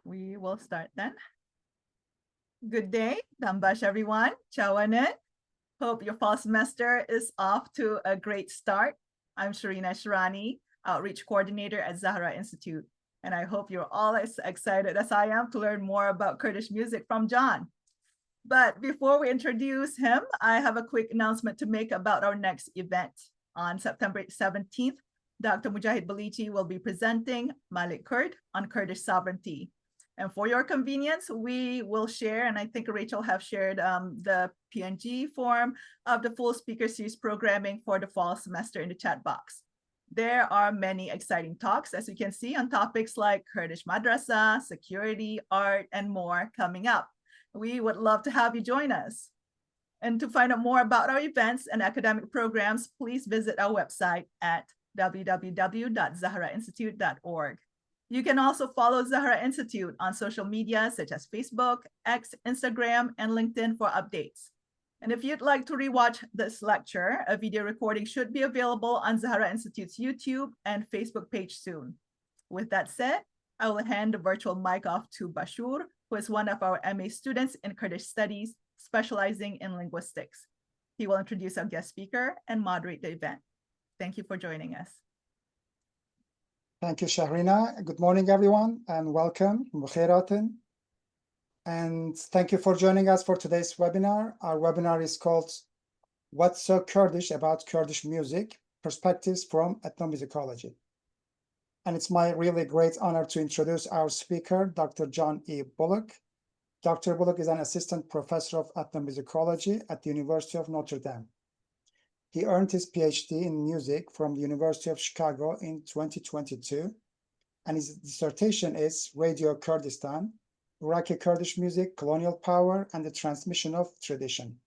We will start then. Good day, Dambash everyone. Chawanet. Hope your fall semester is off to a great start. I'm Sharina Sharani, Outreach Coordinator at Zahra Institute, and I hope you're all as excited as I am to learn more about Kurdish music from Jon. But before we introduce him, I have a quick announcement to make about our next event. On September 17th, Dr. Mujahid Balichi will be presenting Malik Kurd on Kurdish sovereignty. And for your convenience, we will share, and I think Rachel have shared the PNG form of the full speaker series programming for the fall semester in the chat box. There are many exciting talks, as you can see, on topics like Kurdish madrasa, security, art, and more coming up. We would love to have you join us. And to find out more about our events and academic programs, please visit our website at www.zahrainstitute.org. You can also follow Zahra Institute on social media such as Facebook, X, Instagram, and LinkedIn for updates. And if you'd like to rewatch this lecture, a video recording should be available on Zahra Institute's YouTube and Facebook page soon. With that said, I will hand the virtual mic off to Başur, who is one of our MA students in Kurdish studies, specializing in linguistics. He will introduce our guest speaker and moderate the event. Thank you for joining us. Thank you, Shahrina. Good morning, everyone, and welcome. And thank you for joining us for today's webinar. Our webinar is called What's So Kurdish About Kurdish Music? Perspectives from Ethnomusicology. And it's my really great honor to introduce our speaker, Dr. Jon E. Bullock. Dr. Bullock is an assistant professor of ethnomusicology at the University of Notre Dame. He earned his PhD in music from the University of Chicago in 2022, and his dissertation is Radio Kurdistan, Iraqi Kurdish Music, Colonial Power, and the Transmission of Tradition.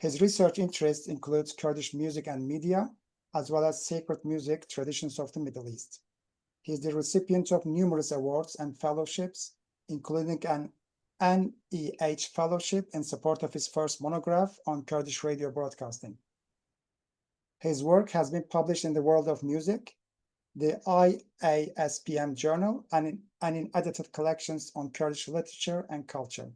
His research interests include Kurdish music and media, as well as sacred music traditions of the Middle East. He is the recipient of numerous awards and fellowships, including an NEH Fellowship in support of his first monograph on Kurdish radio broadcasting. His work has been published in the World of Music, the IASPM Journal, and in edited collections on Kurdish literature and culture.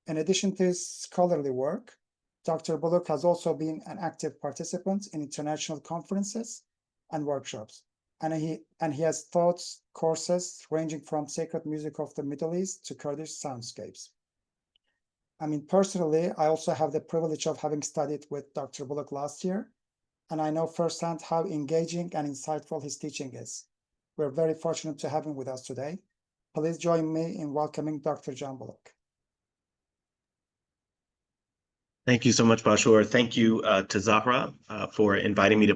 In addition to his scholarly work, Dr. Bullock has also been an active participant in international conferences and workshops, and he has taught courses ranging from sacred music of the Middle East to Kurdish soundscapes. I mean, personally, I also have the privilege of having studied with Dr. Bullock last year, and I know firsthand how engaging and insightful his teaching is. We're very fortunate to have him with us today. Please join me in welcoming Dr. Jon Bullock. Thank you so much, Başur. Thank you to Zahra for inviting me to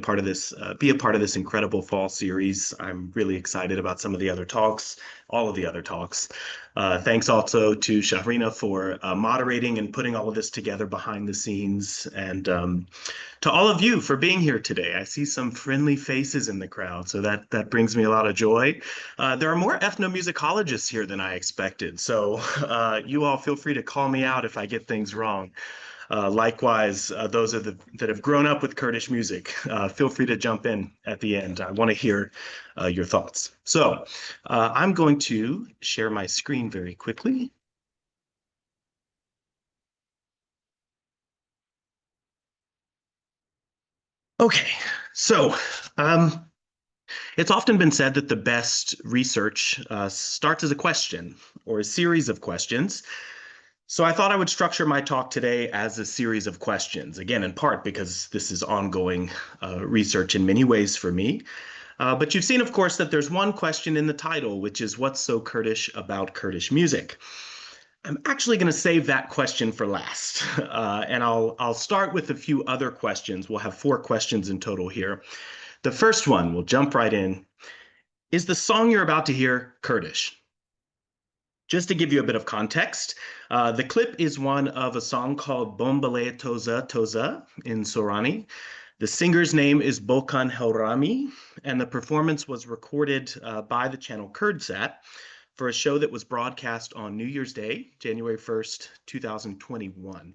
be a part of this incredible fall series. I'm really excited about some of the other talks, all of the other talks. Thanks also to Shahrina for moderating and putting all of this together behind the scenes, and to all of you for being here today. I see some friendly faces in the crowd, so that brings me a lot of joy. There are more ethnomusicologists here than I expected, so you all feel free to call me out if I get things wrong. Likewise, those that have grown up with Kurdish music, feel free to jump in at the end. I want to hear your thoughts. So I'm going to share my screen very quickly. Okay, so it's often been said that the best research starts as a question or a series of questions. So I thought I would structure my talk today as a series of questions, again, in part because this is ongoing research in many ways for me. But you've seen, of course, that there's one question in the title, which is what's so Kurdish about Kurdish music? I'm actually going to save that question for last, and I'll start with a few other questions. We'll have 4 questions in total here. The first one, we'll jump right in. Is the song you're about to hear Kurdish? Just to give you a bit of context, the clip is one of a song called Bombale Toza Toza in Sorani. The singer's name is Bokan Helrami, and the performance was recorded by the channel Kurdsat for a show that was broadcast on New Year's Day, January 1st, 2021.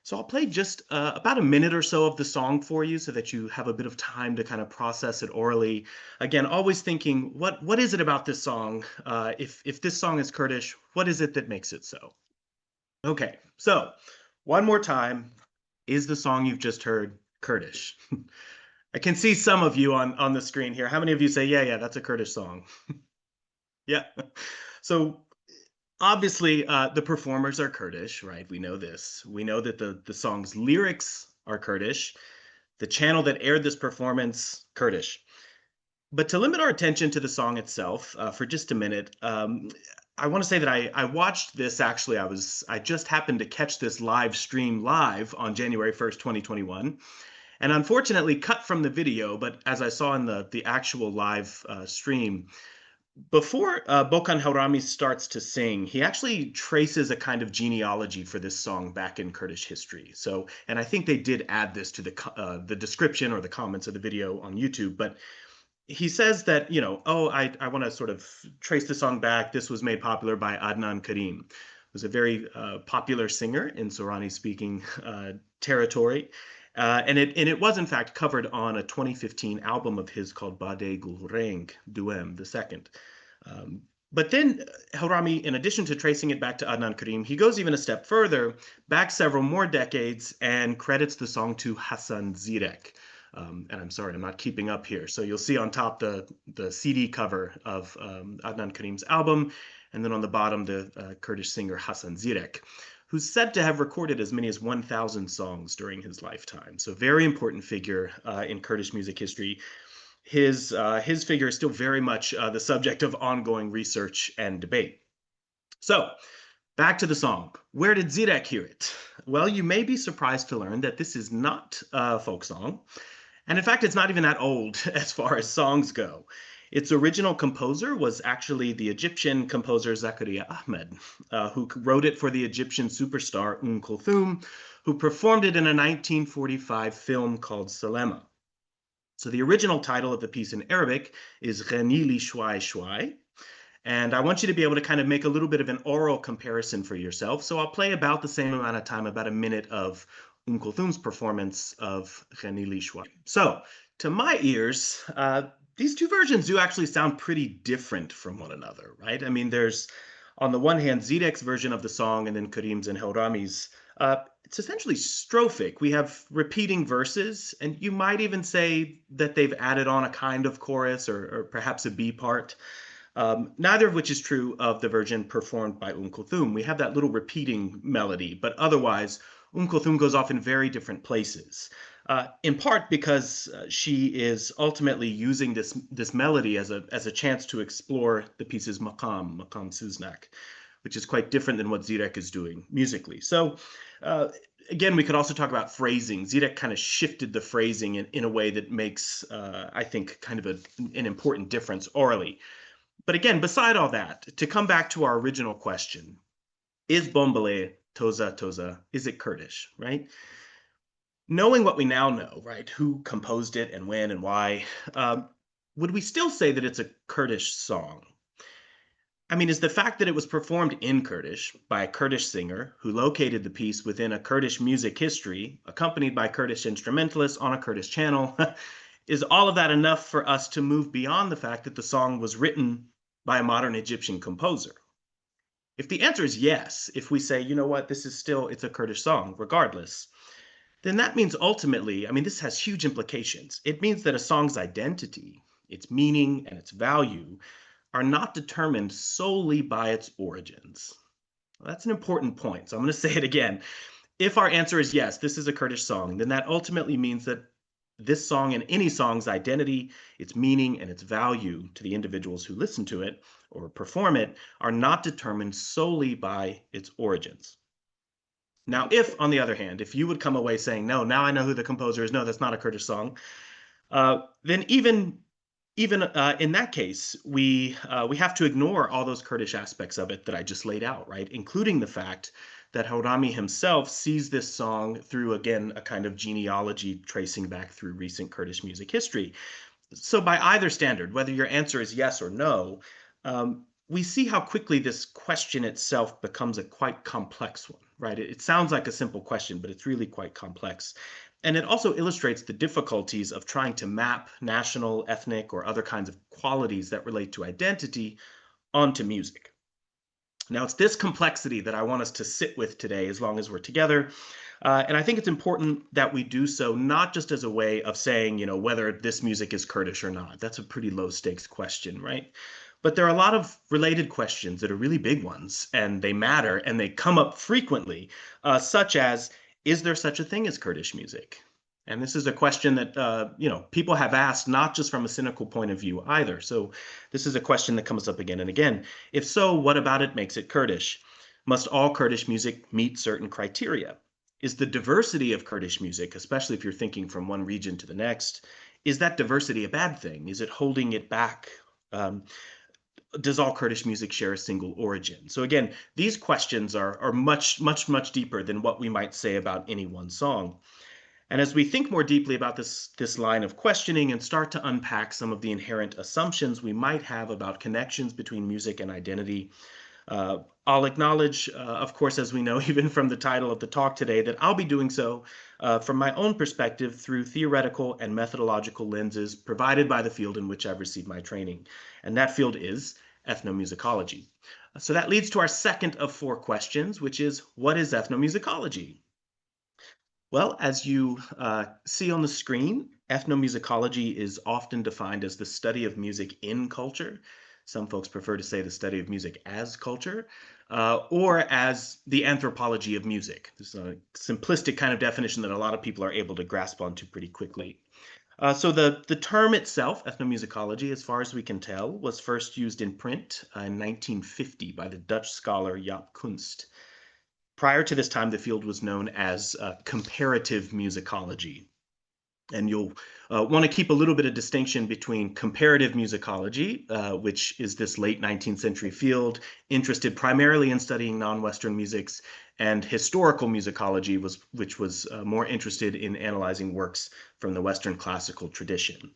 So I'll play just about a minute or so of the song for you so that you have a bit of time to kind of process it orally. Again, always thinking, what is it about this song? If this song is Kurdish, what is it that makes it so? Okay, so one more time, is the song you've just heard Kurdish? I can see some of you on the screen here. How many of you say, yeah, that's a Kurdish song? Yeah. So obviously, the performers are Kurdish, right? We know this. We know that the song's lyrics are Kurdish. The channel that aired this performance, Kurdish. But to limit our attention to the song itself for just a minute, I want to say that I watched this. Actually, I just happened to catch this live stream live on January 1st, 2021. And unfortunately cut from the video, but as I saw in the actual live stream, before Bokan Haurami starts to sing, he actually traces a kind of genealogy for this song back in Kurdish history. So, and I think they did add this to the description or the comments of the video on YouTube, but he says that, I want to sort of trace the song back. This was made popular by Adnan Karim, who's a very popular singer in Sorani-speaking territory. And it was, in fact, covered on a 2015 album of his called Bade Gulreng Duem, the second. But then Haurami, in addition to tracing it back to Adnan Karim, he goes even a step further, back several more decades, and credits the song to Hasan Zirek. And I'm sorry, I'm not keeping up here. So you'll see on top the CD cover of Adnan Karim's album, and then on the bottom the Kurdish singer Hasan Zirek, who's said to have recorded as many as 1,000 songs during his lifetime. So very important figure in Kurdish music history. His figure is still very much the subject of ongoing research and debate. So back to the song. Where did Zirek hear it? Well, you may be surprised to learn that this is not a folk song. And in fact, it's not even that old as far as songs go. Its original composer was actually the Egyptian composer Zakaria Ahmed, who wrote it for the Egyptian superstar Kulthum, who performed it in a 1945 film called Salema. So the original title of the piece in Arabic is Ghanili Shwai Shwai. And I want you to be able to kind of make a little bit of an oral comparison for yourself. So I'll play about the same amount of time, about a minute of Kulthum's performance of Ghanili Shwai. So to my ears, these two versions do actually sound pretty different from one another, right? I mean, there's, on the one hand, Zirek's version of the song and then Karim's and Haurami's. It's essentially strophic. We have repeating verses, and you might even say that they've added on a kind of chorus or perhaps a B part. Neither of which is true of the version performed by Kulthum. We have that little repeating melody, but otherwise, Kulthum goes off in very different places. In part because she is ultimately using this melody as a chance to explore the piece's maqam Suznak, which is quite different than what Zirek is doing musically. So again, we could also talk about phrasing. Zirek kind of shifted the phrasing in a way that makes, I think, kind of an important difference orally. But again, beside all that, to come back to our original question, is Bombale Toza Toza, is it Kurdish, right? Knowing what we now know, right, who composed it and when and why, would we still say that it's a Kurdish song? I mean, is the fact that it was performed in Kurdish by a Kurdish singer who located the piece within a Kurdish music history, accompanied by Kurdish instrumentalists on a Kurdish channel, is all of that enough for us to move beyond the fact that the song was written by a modern Egyptian composer? If the answer is yes, if we say, you know what, it's a Kurdish song, regardless, then that means ultimately, I mean, this has huge implications. It means that a song's identity, its meaning, and its value are not determined solely by its origins. Well, that's an important point, so I'm going to say it again. If our answer is yes, this is a Kurdish song, then that ultimately means that this song and any song's identity, its meaning, and its value to the individuals who listen to it or perform it are not determined solely by its origins. Now, if, on the other hand, if you would come away saying, no, now I know who the composer is, no, that's not a Kurdish song, then even in that case, we have to ignore all those Kurdish aspects of it that I just laid out, right? Including the fact that Haurami himself sees this song through, again, a kind of genealogy tracing back through recent Kurdish music history. So by either standard, whether your answer is yes or no, we see how quickly this question itself becomes a quite complex one, right? It sounds like a simple question, but it's really quite complex. And it also illustrates the difficulties of trying to map national, ethnic, or other kinds of qualities that relate to identity onto music. Now, it's this complexity that I want us to sit with today as long as we're together. And I think it's important that we do so not just as a way of saying, you know, whether this music is Kurdish or not. That's a pretty low stakes question, right? But there are a lot of related questions that are really big ones, and they matter, and they come up frequently, such as, is there such a thing as Kurdish music? And this is a question that you know, people have asked not just from a cynical point of view either. So this is a question that comes up again and again. If so, what about it makes it Kurdish? Must all Kurdish music meet certain criteria? Is the diversity of Kurdish music, especially if you're thinking from one region to the next, is that diversity a bad thing? Is it holding it back? Does all Kurdish music share a single origin? So again, these questions are much deeper than what we might say about any one song. And as we think more deeply about this line of questioning and start to unpack some of the inherent assumptions we might have about connections between music and identity, I'll acknowledge, of course, as we know, even from the title of the talk today, that I'll be doing so from my own perspective through theoretical and methodological lenses provided by the field in which I've received my training. And that field is ethnomusicology. So that leads to our second of 4 questions, which is, what is ethnomusicology? Well, as you see on the screen, ethnomusicology is often defined as the study of music in culture. Some folks prefer to say the study of music as culture, or as the anthropology of music. This is a simplistic kind of definition that a lot of people are able to grasp onto pretty quickly. So the term itself, ethnomusicology, as far as we can tell, was first used in print in 1950 by the Dutch scholar Jaap Kunst. Prior to this time, the field was known as comparative musicology. And you'll want to keep a little bit of distinction between comparative musicology, which is this late 19th century field interested primarily in studying non-Western musics, and historical musicology, which was more interested in analyzing works from the Western classical tradition.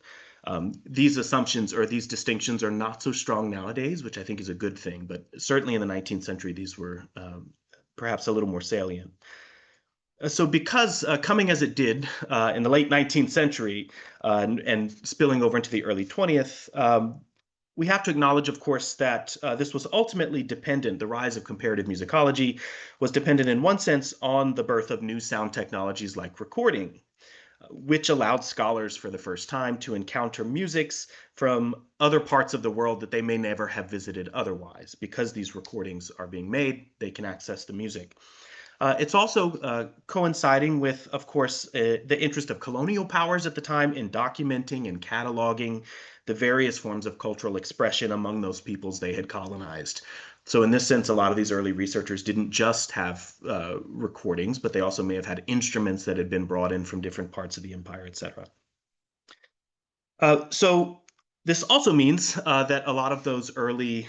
These assumptions or these distinctions are not so strong nowadays, which I think is a good thing, but certainly in the 19th century, these were perhaps a little more salient. So because coming as it did in the late 19th century and spilling over into the early 20th, we have to acknowledge, of course, that this was ultimately dependent, the rise of comparative musicology was dependent in one sense on the birth of new sound technologies like recording, which allowed scholars for the first time to encounter musics from other parts of the world that they may never have visited otherwise. Because these recordings are being made, they can access the music. It's also coinciding with, of course, the interest of colonial powers at the time in documenting and cataloging the various forms of cultural expression among those peoples they had colonized. So in this sense, a lot of these early researchers didn't just have recordings, but they also may have had instruments that had been brought in from different parts of the empire, etc. So this also means that a lot of those early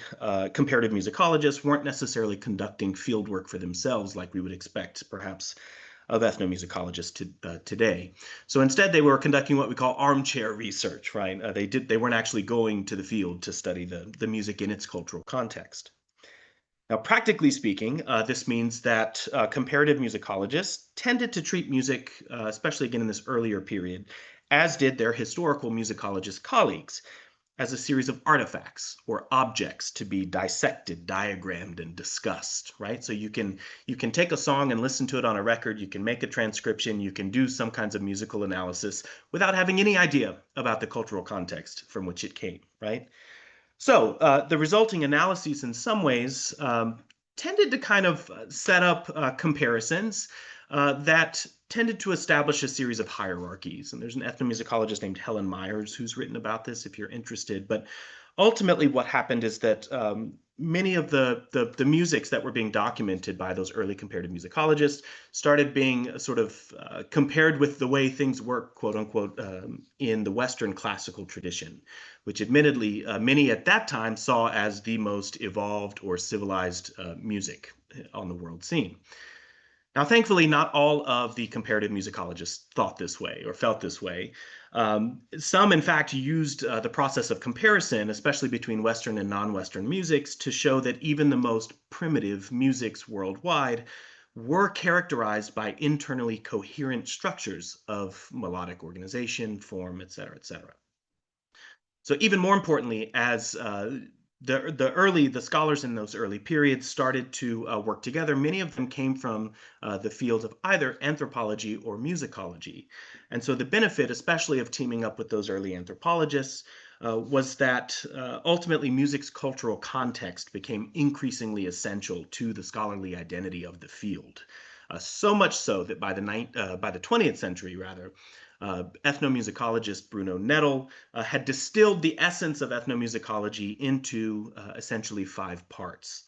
comparative musicologists weren't necessarily conducting field work for themselves like we would expect, perhaps, of ethnomusicologists today. So instead, they were conducting what we call armchair research, right? They weren't actually going to the field to study the music in its cultural context. Now, practically speaking, this means that comparative musicologists tended to treat music, especially again in this earlier period, as did their historical musicologist colleagues, as a series of artifacts or objects to be dissected, diagrammed, and discussed, right? So you can take a song and listen to it on a record, you can make a transcription, you can do some kinds of musical analysis without having any idea about the cultural context from which it came, right? So the resulting analyses in some ways tended to kind of set up comparisons that tended to establish a series of hierarchies. And there's an ethnomusicologist named Helen Myers who's written about this if you're interested. But ultimately what happened is that many of the musics that were being documented by those early comparative musicologists started being sort of compared with the way things work, quote unquote, in the Western classical tradition, which admittedly many at that time saw as the most evolved or civilized music on the world scene. Now, thankfully, not all of the comparative musicologists thought this way or felt this way. Some, in fact, used the process of comparison, especially between Western and non-Western musics, to show that even the most primitive musics worldwide were characterized by internally coherent structures of melodic organization, form, et cetera, et cetera. So even more importantly, as the scholars in those early periods started to work together, many of them came from the fields of either anthropology or musicology. And so the benefit, especially of teaming up with those early anthropologists, was that ultimately music's cultural context became increasingly essential to the scholarly identity of the field. So much so that by the 20th century, ethnomusicologist Bruno Nettel had distilled the essence of ethnomusicology into essentially 5 parts.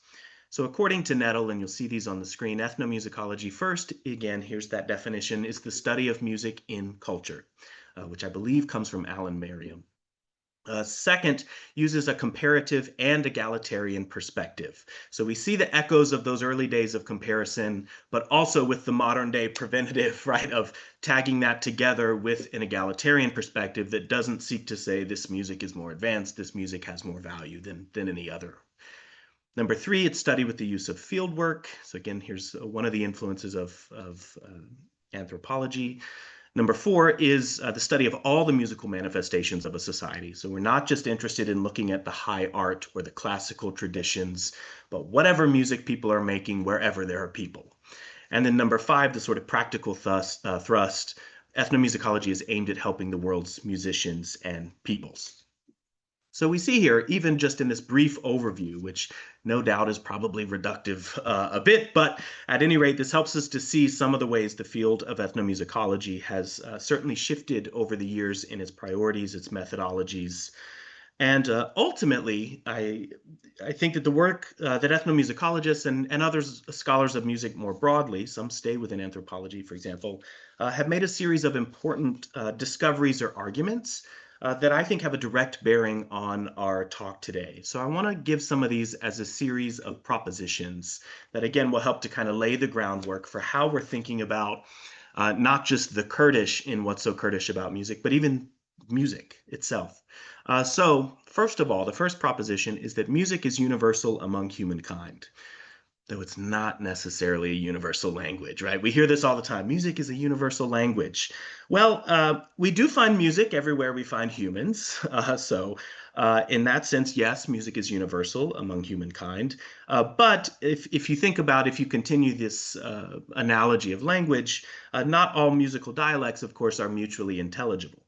So according to Nettel, and you'll see these on the screen, ethnomusicology first, again, here's that definition, is the study of music in culture, which I believe comes from Alan Merriam. Second, uses a comparative and egalitarian perspective. So we see the echoes of those early days of comparison, but also with the modern day preventative, right, of tagging that together with an egalitarian perspective that doesn't seek to say this music is more advanced, this music has more value than any other. Number 3, it's studied with the use of field work. So again, here's one of the influences of anthropology. Number 4 is the study of all the musical manifestations of a society. So we're not just interested in looking at the high art or the classical traditions, but whatever music people are making wherever there are people. And then number 5, the sort of practical thrust, ethnomusicology is aimed at helping the world's musicians and peoples. So we see here, even just in this brief overview, which no doubt is probably reductive a bit, but at any rate, this helps us to see some of the ways the field of ethnomusicology has certainly shifted over the years in its priorities, its methodologies. And ultimately, I think that the work that ethnomusicologists and other scholars of music more broadly, some stay within anthropology, for example, have made a series of important discoveries or arguments that I think have a direct bearing on our talk today. So I want to give some of these as a series of propositions that, again, will help to kind of lay the groundwork for how we're thinking about not just the Kurdish in What's So Kurdish About Music, but even music itself. So first of all, the first proposition is that music is universal among humankind, though it's not necessarily a universal language, right? We hear this all the time. Music is a universal language. Well, we do find music everywhere we find humans. In that sense, yes, music is universal among humankind. But if you think about, if you continue this analogy of language, not all musical dialects, of course, are mutually intelligible.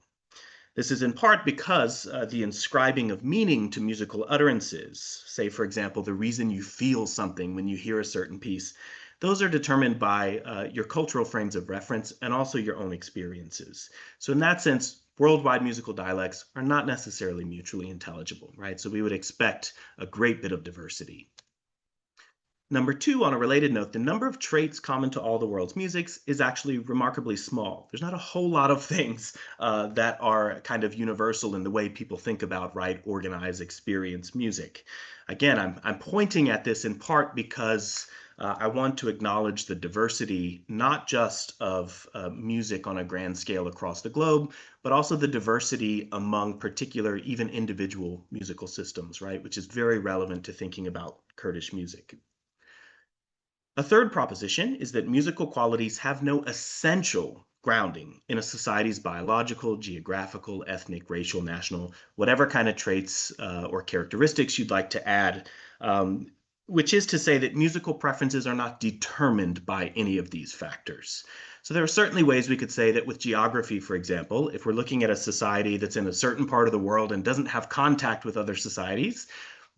This is in part because the inscribing of meaning to musical utterances, say, for example, the reason you feel something when you hear a certain piece, those are determined by your cultural frames of reference and also your own experiences. So in that sense, worldwide musical dialects are not necessarily mutually intelligible, right? So we would expect a great bit of diversity. Number 2, on a related note, the number of traits common to all the world's musics is actually remarkably small. There's not a whole lot of things that are kind of universal in the way people think about, right, organize, experience music. Again, I'm pointing at this in part because I want to acknowledge the diversity, not just of music on a grand scale across the globe, but also the diversity among particular, even individual musical systems, right, which is very relevant to thinking about Kurdish music. A third proposition is that musical qualities have no essential grounding in a society's biological, geographical, ethnic, racial, national, whatever kind of traits or characteristics you'd like to add, which is to say that musical preferences are not determined by any of these factors. So there are certainly ways we could say that with geography, for example, if we're looking at a society that's in a certain part of the world and doesn't have contact with other societies,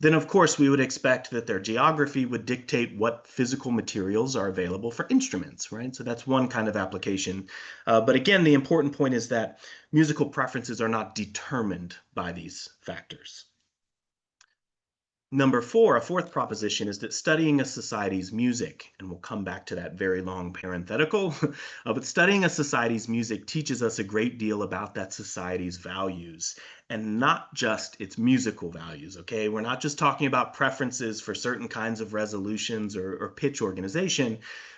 then of course we would expect that their geography would dictate what physical materials are available for instruments, right? So that's one kind of application. But again, the important point is that musical preferences are not determined by these factors. Number 4, a fourth proposition, is that studying a society's music, and we'll come back to that very long parenthetical, but studying a society's music teaches us a great deal about that society's values, and not just its musical values, okay? We're not just talking about preferences for certain kinds of resolutions or pitch organization,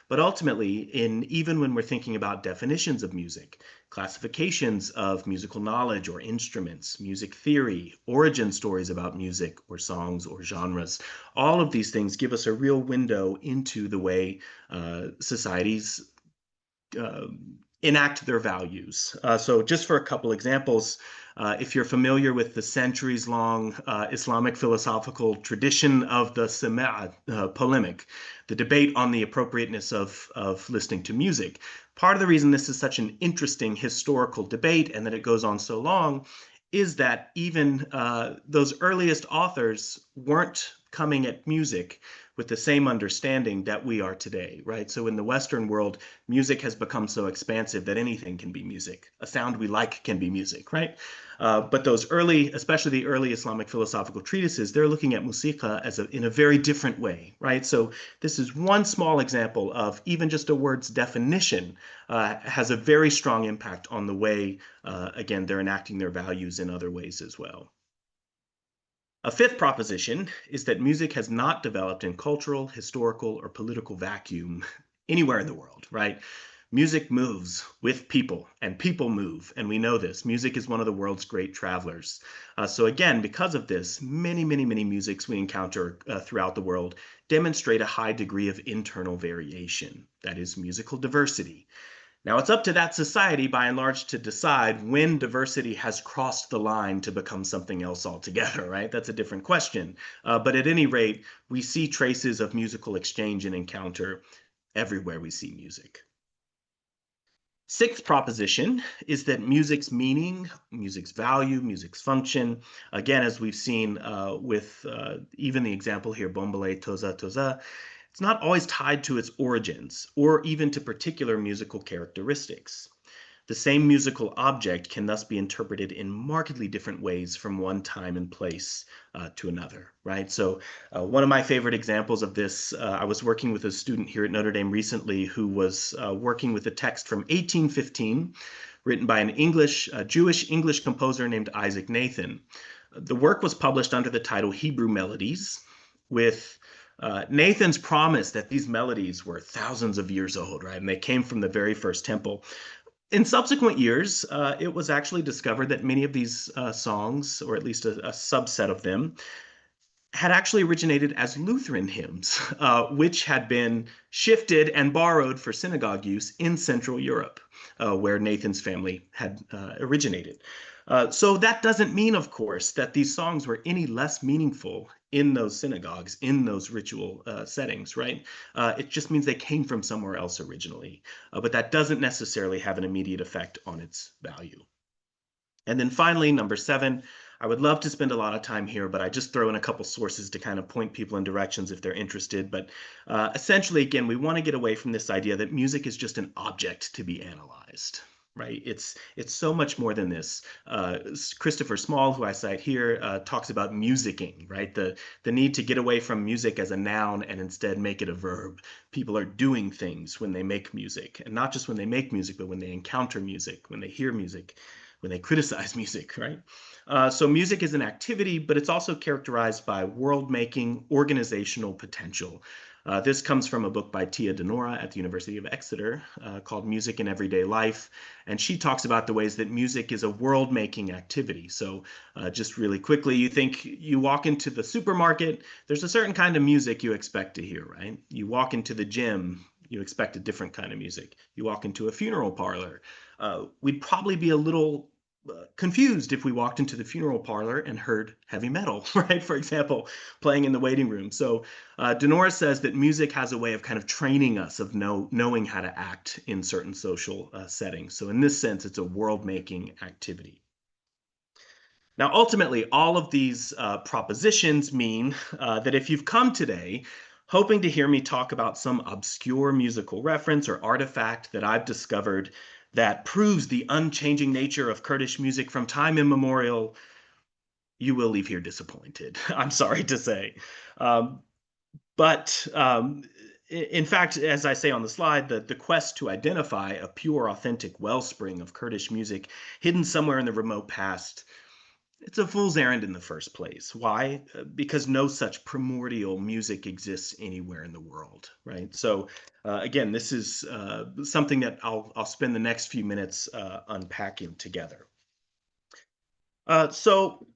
But ultimately, even when we're thinking about definitions of music, classifications of musical knowledge or instruments, music theory, origin stories about music or songs or genres, all of these things give us a real window into the way societies enact their values. So just for a couple examples, if you're familiar with the centuries-long Islamic philosophical tradition of the Sîsî polemic, the debate on the appropriateness of listening to music, part of the reason this is such an interesting historical debate and that it goes on so long is that even those earliest authors weren't coming at music with the same understanding that we are today, right? So in the Western world, music has become so expansive that anything can be music. A sound we like can be music, right? But those early, especially the early Islamic philosophical treatises, they're looking at musiqa as in a very different way, right? So this is one small example of even just a word's definition has a very strong impact on the way, again, they're enacting their values in other ways as well. A fifth proposition is that music has not developed in cultural, historical, or political vacuum anywhere in the world, right? Music moves with people, and people move, and we know this. Music is one of the world's great travelers. So again, because of this, many musics we encounter throughout the world demonstrate a high degree of internal variation, that is, musical diversity. Now, it's up to that society, by and large, to decide when diversity has crossed the line to become something else altogether, right? That's a different question. But at any rate, we see traces of musical exchange and encounter everywhere we see music. Sixth proposition is that music's meaning, music's value, music's function, again, as we've seen with even the example here, Bombole Toza Toza, it's not always tied to its origins or even to particular musical characteristics. The same musical object can thus be interpreted in markedly different ways from one time and place to another, right? So one of my favorite examples of this, I was working with a student here at Notre Dame recently who was working with a text from 1815 written by an Jewish English composer named Isaac Nathan. The work was published under the title Hebrew Melodies, with Nathan's promise that these melodies were thousands of years old, right? And they came from the very first temple. In subsequent years, it was actually discovered that many of these songs, or at least a subset of them, had actually originated as Lutheran hymns, which had been shifted and borrowed for synagogue use in Central Europe, where Nathan's family had originated. So that doesn't mean, of course, that these songs were any less meaningful in those synagogues, in those ritual settings, right? It just means they came from somewhere else originally, but that doesn't necessarily have an immediate effect on its value. And then finally, number 7, I would love to spend a lot of time here, but I just throw in a couple sources to kind of point people in directions if they're interested. But essentially, again, we want to get away from this idea that music is just an object to be analyzed, right? It's so much more than this. Christopher Small, who I cite here, talks about musicking, right? The need to get away from music as a noun and instead make it a verb. People are doing things when they make music, and not just when they make music, but when they encounter music, when they hear music, when they criticize music, right? So music is an activity, but it's also characterized by world-making, organizational potential. This comes from a book by Tia Denora at the University of Exeter called Music in Everyday Life. And she talks about the ways that music is a world-making activity. So just really quickly, you walk into the supermarket, there's a certain kind of music you expect to hear, right? You walk into the gym, you expect a different kind of music. You walk into a funeral parlor, we'd probably be a little confused if we walked into the funeral parlor and heard heavy metal, right? For example, playing in the waiting room. So Denora says that music has a way of kind of training us of knowing how to act in certain social settings. So in this sense, it's a world-making activity. Now, ultimately, all of these propositions mean that if you've come today hoping to hear me talk about some obscure musical reference or artifact that I've discovered that proves the unchanging nature of Kurdish music from time immemorial, you will leave here disappointed, I'm sorry to say. But in fact, as I say on the slide, the quest to identify a pure, authentic wellspring of Kurdish music hidden somewhere in the remote past it's a fool's errand in the first place. Why? Because no such primordial music exists anywhere in the world, right? So again, this is something that I'll spend the next few minutes unpacking together. So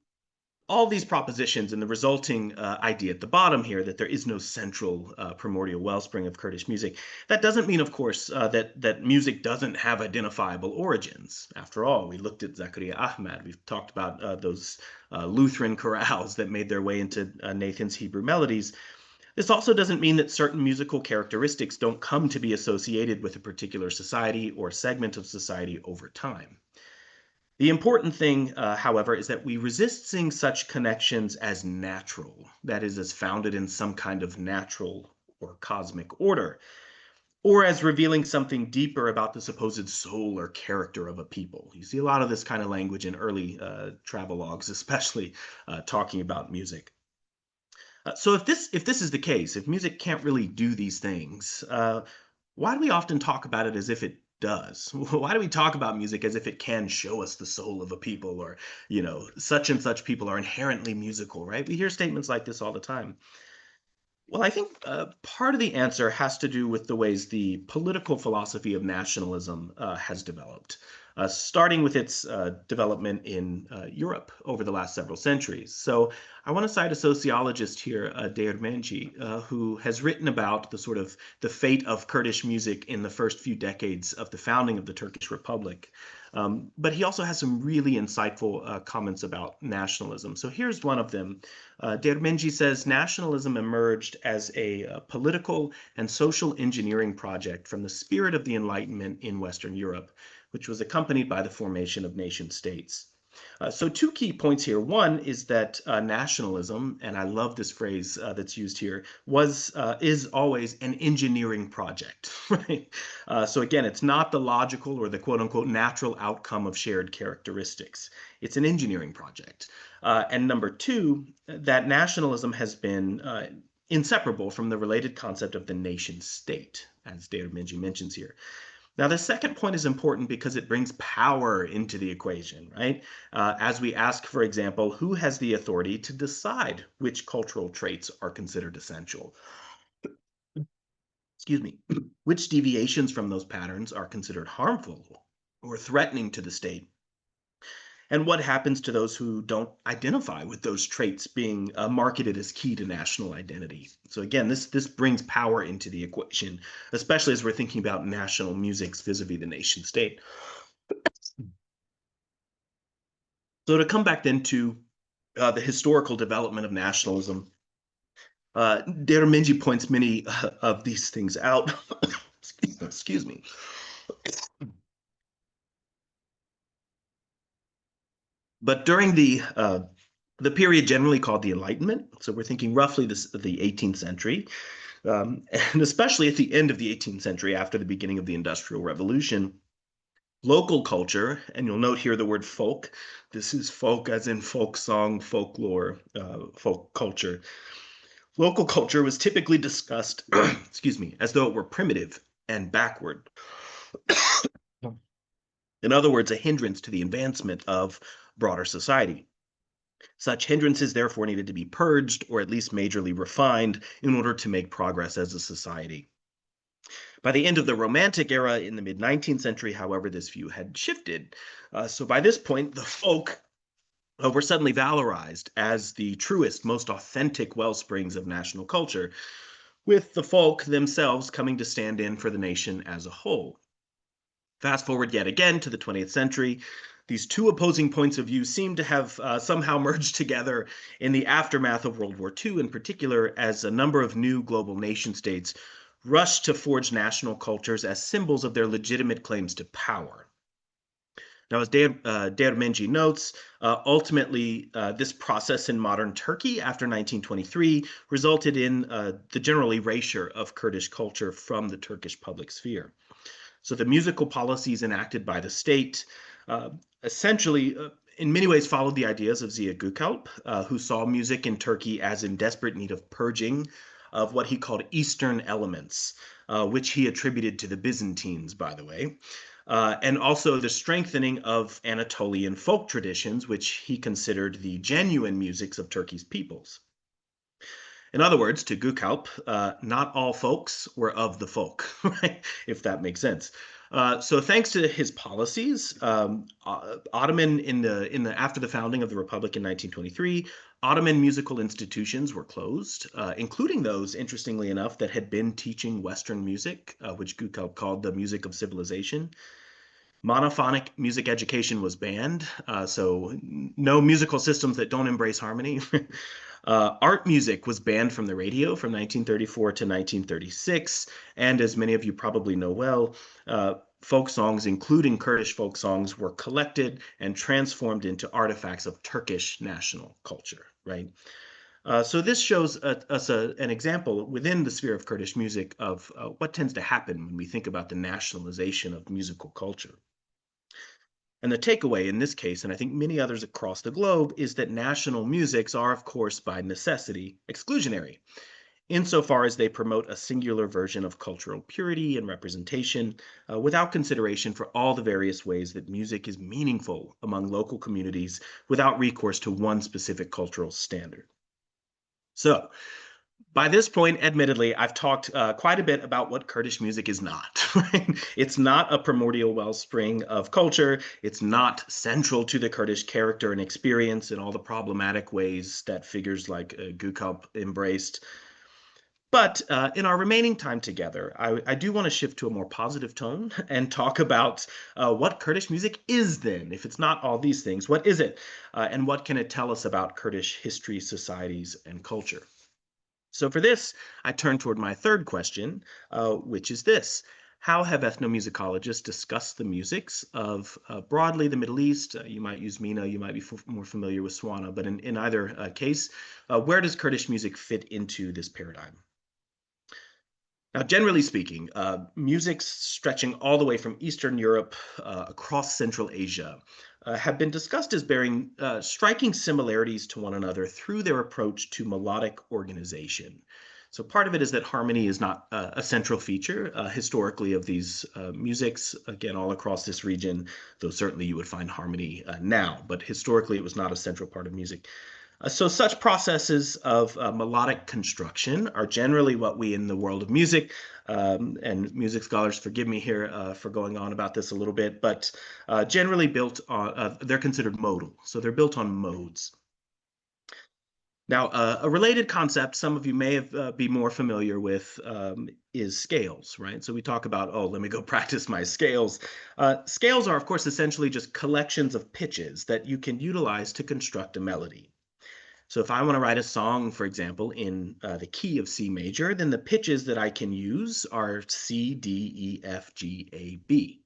all these propositions and the resulting idea at the bottom here that there is no central primordial wellspring of Kurdish music, that doesn't mean, of course, that music doesn't have identifiable origins. After all, we looked at Zakaria Ahmad. We've talked about those Lutheran chorales that made their way into Nathan's Hebrew melodies. This also doesn't mean that certain musical characteristics don't come to be associated with a particular society or segment of society over time. The important thing, however, is that we resist seeing such connections as natural, that is, as founded in some kind of natural or cosmic order, or as revealing something deeper about the supposed soul or character of a people. You see a lot of this kind of language in early travelogues, especially talking about music. So if this is the case, if music can't really do these things, why do we often talk about it as if it does? Why do we talk about music as if it can show us the soul of a people, or, you know, such and such people are inherently musical, right? We hear statements like this all the time. Well, I think part of the answer has to do with the ways the political philosophy of nationalism has developed, starting with its development in Europe over the last several centuries. So I want to cite a sociologist here, Değirmenci, who has written about the fate of Kurdish music in the first few decades of the founding of the Turkish Republic. But he also has some really insightful comments about nationalism. So here's one of them. Değirmenci says, nationalism emerged as a political and social engineering project from the spirit of the Enlightenment in Western Europe, which was accompanied by the formation of nation states. So two key points here. One is that nationalism, and I love this phrase that's used here, is always an engineering project, right? So again, it's not the logical or the quote unquote natural outcome of shared characteristics. It's an engineering project. And number two, that nationalism has been inseparable from the related concept of the nation state, as Değirmenci mentions here. Now, the second point is important because it brings power into the equation, right? As we ask, for example, who has the authority to decide which cultural traits are considered essential? Excuse me, which deviations from those patterns are considered harmful or threatening to the state? And what happens to those who don't identify with those traits being marketed as key to national identity? So again, this brings power into the equation, especially as we're thinking about national musics vis-a-vis the nation state. So to come back then to the historical development of nationalism, Değirmenci points many of these things out. Excuse me. But during the period generally called the Enlightenment, so we're thinking roughly the 18th century, and especially at the end of the 18th century after the beginning of the Industrial Revolution, local culture, and you'll note here the word folk, this is folk as in folk song, folklore, folk culture. Local culture was typically discussed, excuse me, as though it were primitive and backward. In other words, a hindrance to the advancement of broader society. Such hindrances therefore needed to be purged or at least majorly refined in order to make progress as a society. By the end of the Romantic era in the mid-19th century, however, this view had shifted. So by this point, the folk were suddenly valorized as the truest, most authentic wellsprings of national culture, with the folk themselves coming to stand in for the nation as a whole. Fast forward yet again to the 20th century, these two opposing points of view seem to have somehow merged together in the aftermath of World War II in particular, as a number of new global nation states rushed to forge national cultures as symbols of their legitimate claims to power. Now, as Değirmenci notes, ultimately, this process in modern Turkey after 1923 resulted in the general erasure of Kurdish culture from the Turkish public sphere. So the musical policies enacted by the state essentially, in many ways, followed the ideas of Ziya Gökalp, who saw music in Turkey as in desperate need of purging of what he called Eastern elements, which he attributed to the Byzantines, by the way. and also the strengthening of Anatolian folk traditions, which he considered the genuine musics of Turkey's peoples. In other words, to Gökalp, not all folks were of the folk, right? If that makes sense. So thanks to his policies, Ottoman after the founding of the Republic in 1923, Ottoman musical institutions were closed, including those, interestingly enough, that had been teaching Western music, which Gökalp called the music of civilization. Monophonic music education was banned, so no musical systems that don't embrace harmony. Art music was banned from the radio from 1934 to 1936, and as many of you probably know well, folk songs, including Kurdish folk songs, were collected and transformed into artifacts of Turkish national culture, right? So this shows us an example within the sphere of Kurdish music of what tends to happen when we think about the nationalization of musical culture. And the takeaway in this case, and I think many others across the globe, is that national musics are, of course, by necessity, exclusionary, insofar as they promote a singular version of cultural purity and representation, without consideration for all the various ways that music is meaningful among local communities without recourse to one specific cultural standard. So, by this point, admittedly, I've talked quite a bit about what Kurdish music is not. Right? It's not a primordial wellspring of culture. It's not central to the Kurdish character and experience in all the problematic ways that figures like Gökalp embraced. But in our remaining time together, I do want to shift to a more positive tone and talk about what Kurdish music is then. If it's not all these things, what is it? And what can it tell us about Kurdish history, societies, and culture? So for this, I turn toward my third question, which is this. How have ethnomusicologists discussed the musics of broadly the Middle East? You might use Mina, you might be more familiar with Swana, but in either case, where does Kurdish music fit into this paradigm? Now, generally speaking, music stretching all the way from Eastern Europe across Central Asia have been discussed as bearing striking similarities to one another through their approach to melodic organization. So part of it is that harmony is not a central feature historically of these musics, again, all across this region, though certainly you would find harmony now, but historically it was not a central part of music. So such processes of melodic construction are generally what we in the world of music, and music scholars forgive me here for going on about this a little bit, but generally built on, they're considered modal. So they're built on modes. Now, a related concept some of you may have be more familiar with is scales, right? So we talk about, oh, let me go practice my scales. Scales are, of course, essentially just collections of pitches that you can utilize to construct a melody. So if I want to write a song, for example, in the key of C major, then the pitches that I can use are C, D, E, F, G, A, B.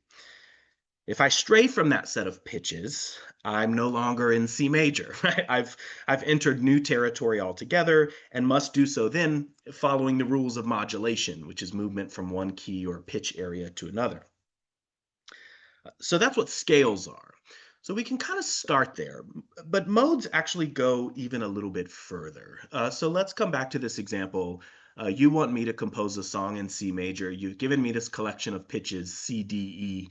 If I stray from that set of pitches, I'm no longer in C major, right? I've entered new territory altogether and must do so then following the rules of modulation, which is movement from one key or pitch area to another. So that's what scales are. So we can kind of start there, but modes actually go even a little bit further. So let's come back to this example. You want me to compose a song in C major. You've given me this collection of pitches, C, D, E,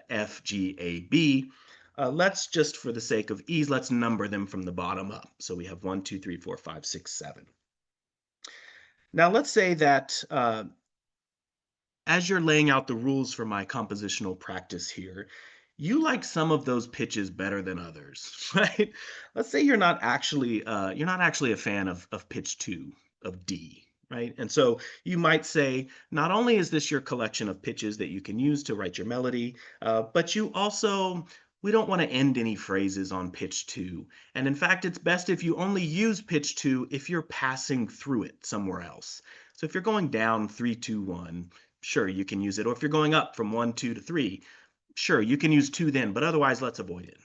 F, G, A, B. Let's just, for the sake of ease, let's number them from the bottom up. So we have 1, 2, 3, 4, 5, 6, 7. Now let's say that as you're laying out the rules for my compositional practice here, you like some of those pitches better than others, right? Let's say you're not actually a fan of pitch 2 of D, right? And so you might say, not only is this your collection of pitches that you can use to write your melody, but we don't want to end any phrases on pitch 2. And in fact, it's best if you only use pitch 2 if you're passing through it somewhere else. So if you're going down 3, 2, 1, sure, you can use it. Or if you're going up from 1, 2 to 3, sure, you can use 2 then, but otherwise let's avoid it.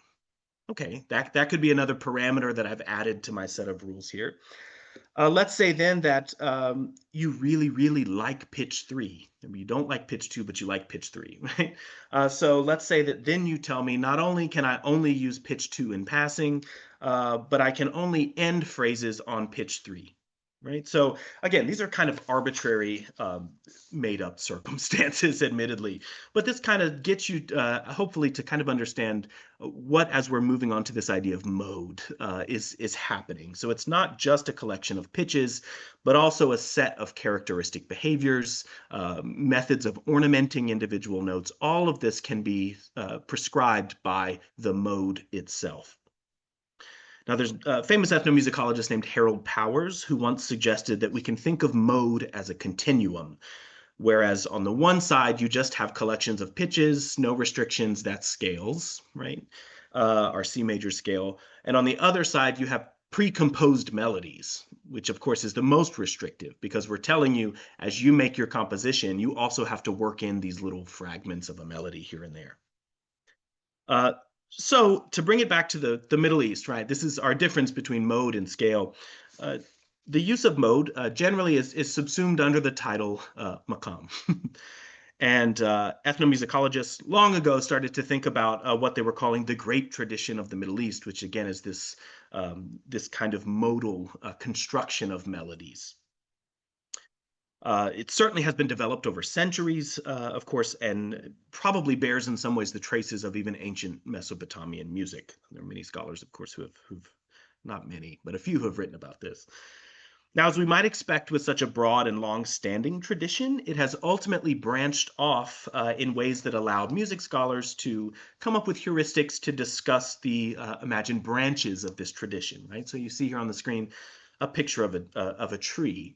Okay, that could be another parameter that I've added to my set of rules here. Let's say then that you really, really like pitch 3. You don't like pitch 2, but you like pitch 3, right? So let's say that then you tell me not only can I only use pitch 2 in passing, but I can only end phrases on pitch 3, right? So again, these are kind of arbitrary, made up circumstances, admittedly, but this kind of gets you hopefully to kind of understand what, as we're moving on to this idea of mode, is happening. So it's not just a collection of pitches, but also a set of characteristic behaviors, methods of ornamenting individual notes. All of this can be prescribed by the mode itself. Now, there's a famous ethnomusicologist named Harold Powers who once suggested that we can think of mode as a continuum, whereas on the one side, you just have collections of pitches, no restrictions, that's scales, right? Our C major scale. And on the other side, you have pre-composed melodies, which of course is the most restrictive, because we're telling you, as you make your composition, you also have to work in these little fragments of a melody here and there. So to bring it back to the Middle East, right, this is our difference between mode and scale. The use of mode generally is subsumed under the title maqam. And ethnomusicologists long ago started to think about what they were calling the great tradition of the Middle East, which again is this, this kind of modal construction of melodies. It certainly has been developed over centuries, of course, and probably bears in some ways the traces of even ancient Mesopotamian music. There are many scholars, of course, who've not many, but a few who have written about this. Now, as we might expect with such a broad and long-standing tradition, it has ultimately branched off in ways that allowed music scholars to come up with heuristics to discuss the imagined branches of this tradition, right? So you see here on the screen a picture of a tree.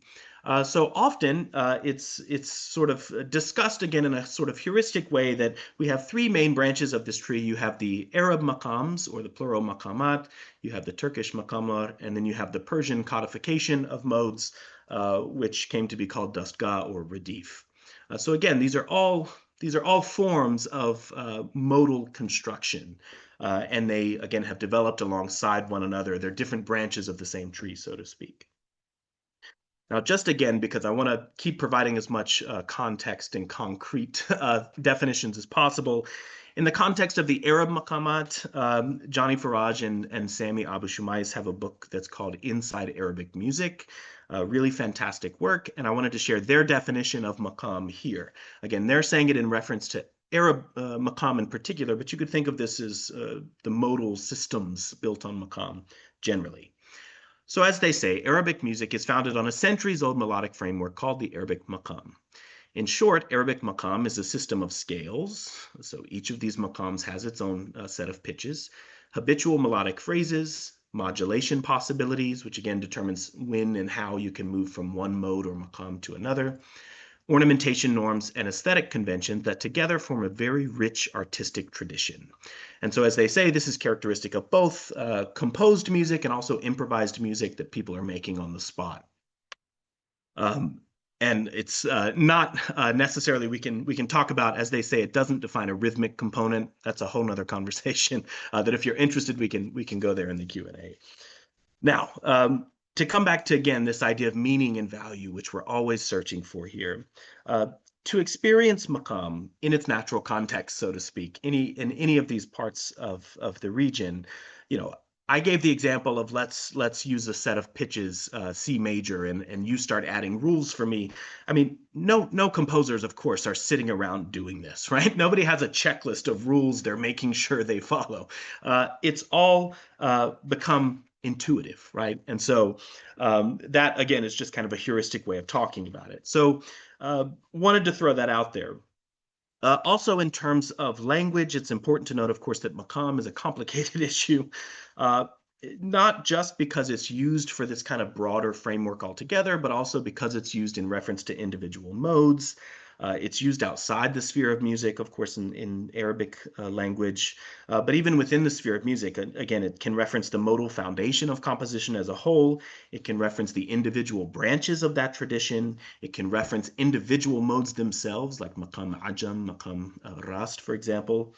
So often it's sort of discussed again in a sort of heuristic way that we have three main branches of this tree. You have the Arab maqams, or the plural maqamat, you have the Turkish maqamlar, and then you have the Persian codification of modes, which came to be called dastgah or radif. So again, these are all forms of modal construction, and they again have developed alongside one another. They're different branches of the same tree, so to speak. Now, just again, because I want to keep providing as much context and concrete definitions as possible, in the context of the Arab maqamat, Johnny Faraj and Sami Abu Shumais have a book that's called Inside Arabic Music, really fantastic work, and I wanted to share their definition of maqam here. Again, they're saying it in reference to Arab maqam in particular, but you could think of this as the modal systems built on maqam generally. So as they say, Arabic music is founded on a centuries-old melodic framework called the Arabic maqam. In short, Arabic maqam is a system of scales. So each of these maqams has its own set of pitches, habitual melodic phrases, modulation possibilities, which again determines when and how you can move from one mode or maqam to another, ornamentation norms, and aesthetic conventions that together form a very rich artistic tradition. And so as they say, this is characteristic of both composed music and also improvised music that people are making on the spot. And it's not necessarily, we can talk about, as they say, it doesn't define a rhythmic component. That's a whole nother conversation that if you're interested, we can go there in the Q&A. Now, to come back to, again, this idea of meaning and value, which we're always searching for here, to experience maqam in its natural context, so to speak, in any of these parts of the region, you know, I gave the example of let's use a set of pitches, C major, and you start adding rules for me. I mean, no composers, of course, are sitting around doing this, right? Nobody has a checklist of rules they're making sure they follow. It's all become intuitive, right? And so that, again, is just kind of a heuristic way of talking about it. So wanted to throw that out there. Also, in terms of language, it's important to note, of course, that maqam is a complicated issue, not just because it's used for this kind of broader framework altogether, but also because it's used in reference to individual modes. It's used outside the sphere of music, of course, in Arabic language, but even within the sphere of music, again, it can reference the modal foundation of composition as a whole. It can reference the individual branches of that tradition. It can reference individual modes themselves, like maqam ajam, maqam rast, for example.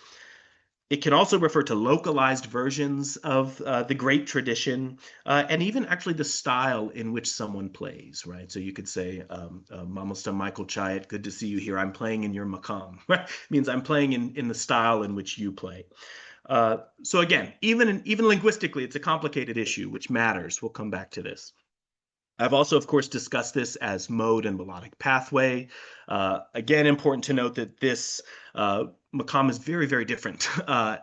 It can also refer to localized versions of the great tradition, and even actually the style in which someone plays, right? So you could say, Mamusta Michael Chayat, good to see you here. I'm playing in your maqam, right? It means I'm playing in the style in which you play. So again, even linguistically, it's a complicated issue, which matters. We'll come back to this. I've also, of course, discussed this as mode and melodic pathway. Again, important to note that this maqam is very, very different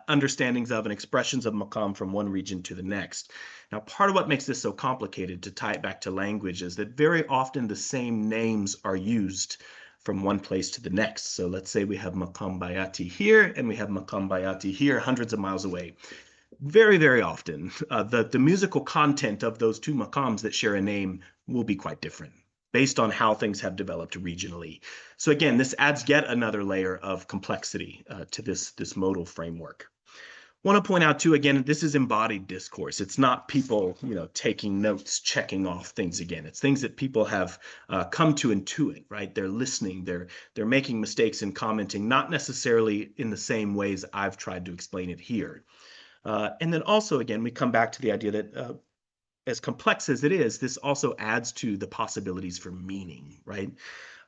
understandings of and expressions of maqam from one region to the next. Now, part of what makes this so complicated, to tie it back to language, is that very often the same names are used from one place to the next. So let's say we have maqam bayati here and we have maqam bayati here, hundreds of miles away. Very, very often, the musical content of those two maqams that share a name will be quite different based on how things have developed regionally. So again, this adds yet another layer of complexity to this modal framework. Want to point out too, again, this is embodied discourse. It's not people, taking notes, checking off things again. It's things that people have come to intuit, right? They're listening, they're making mistakes and commenting, not necessarily in the same ways I've tried to explain it here. And then also, again, we come back to the idea that as complex as it is, this also adds to the possibilities for meaning, right?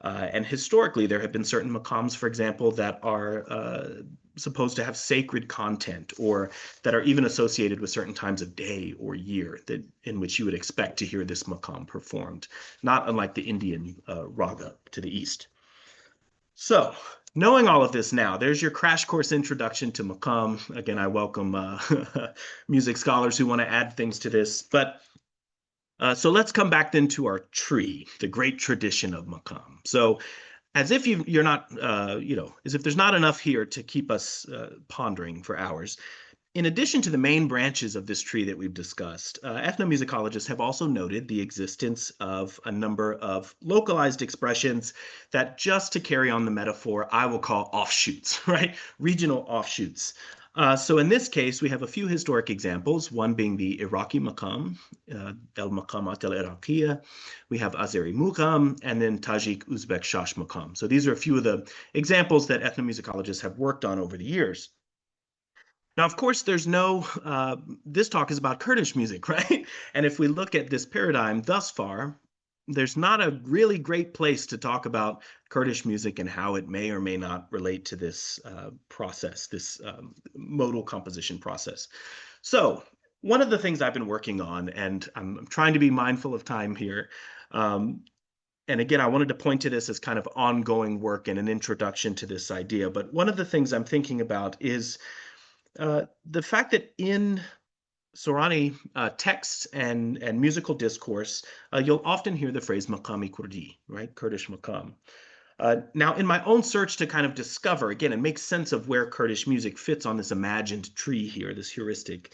And historically, there have been certain maqams, for example, that are supposed to have sacred content or that are even associated with certain times of day or year in which you would expect to hear this maqam performed, not unlike the Indian raga to the east. So, knowing all of this now, there's your crash course introduction to maqam. Again, I welcome music scholars who want to add things to this. But so let's come back then to our tree, the great tradition of maqam. So as if you're not, as if there's not enough here to keep us pondering for hours, in addition to the main branches of this tree that we've discussed, ethnomusicologists have also noted the existence of a number of localized expressions that, just to carry on the metaphor, I will call offshoots, right? Regional offshoots. So in this case, we have a few historic examples, one being the Iraqi maqam, El Maqamat El Iraqiya. We have Azeri maqam, and then Tajik Uzbek Shash maqam. So these are a few of the examples that ethnomusicologists have worked on over the years. Now, of course, there's no, this talk is about Kurdish music, right? And if we look at this paradigm thus far, there's not a really great place to talk about Kurdish music and how it may or may not relate to this process, this modal composition process. So one of the things I've been working on, and I'm trying to be mindful of time here, and again, I wanted to point to this as kind of ongoing work and an introduction to this idea, but one of the things I'm thinking about is the fact that in Sorani texts and musical discourse, you'll often hear the phrase maqami Kurdi, right? Kurdish maqam. Now, in my own search to kind of discover, again, and make sense of where Kurdish music fits on this imagined tree here, this heuristic,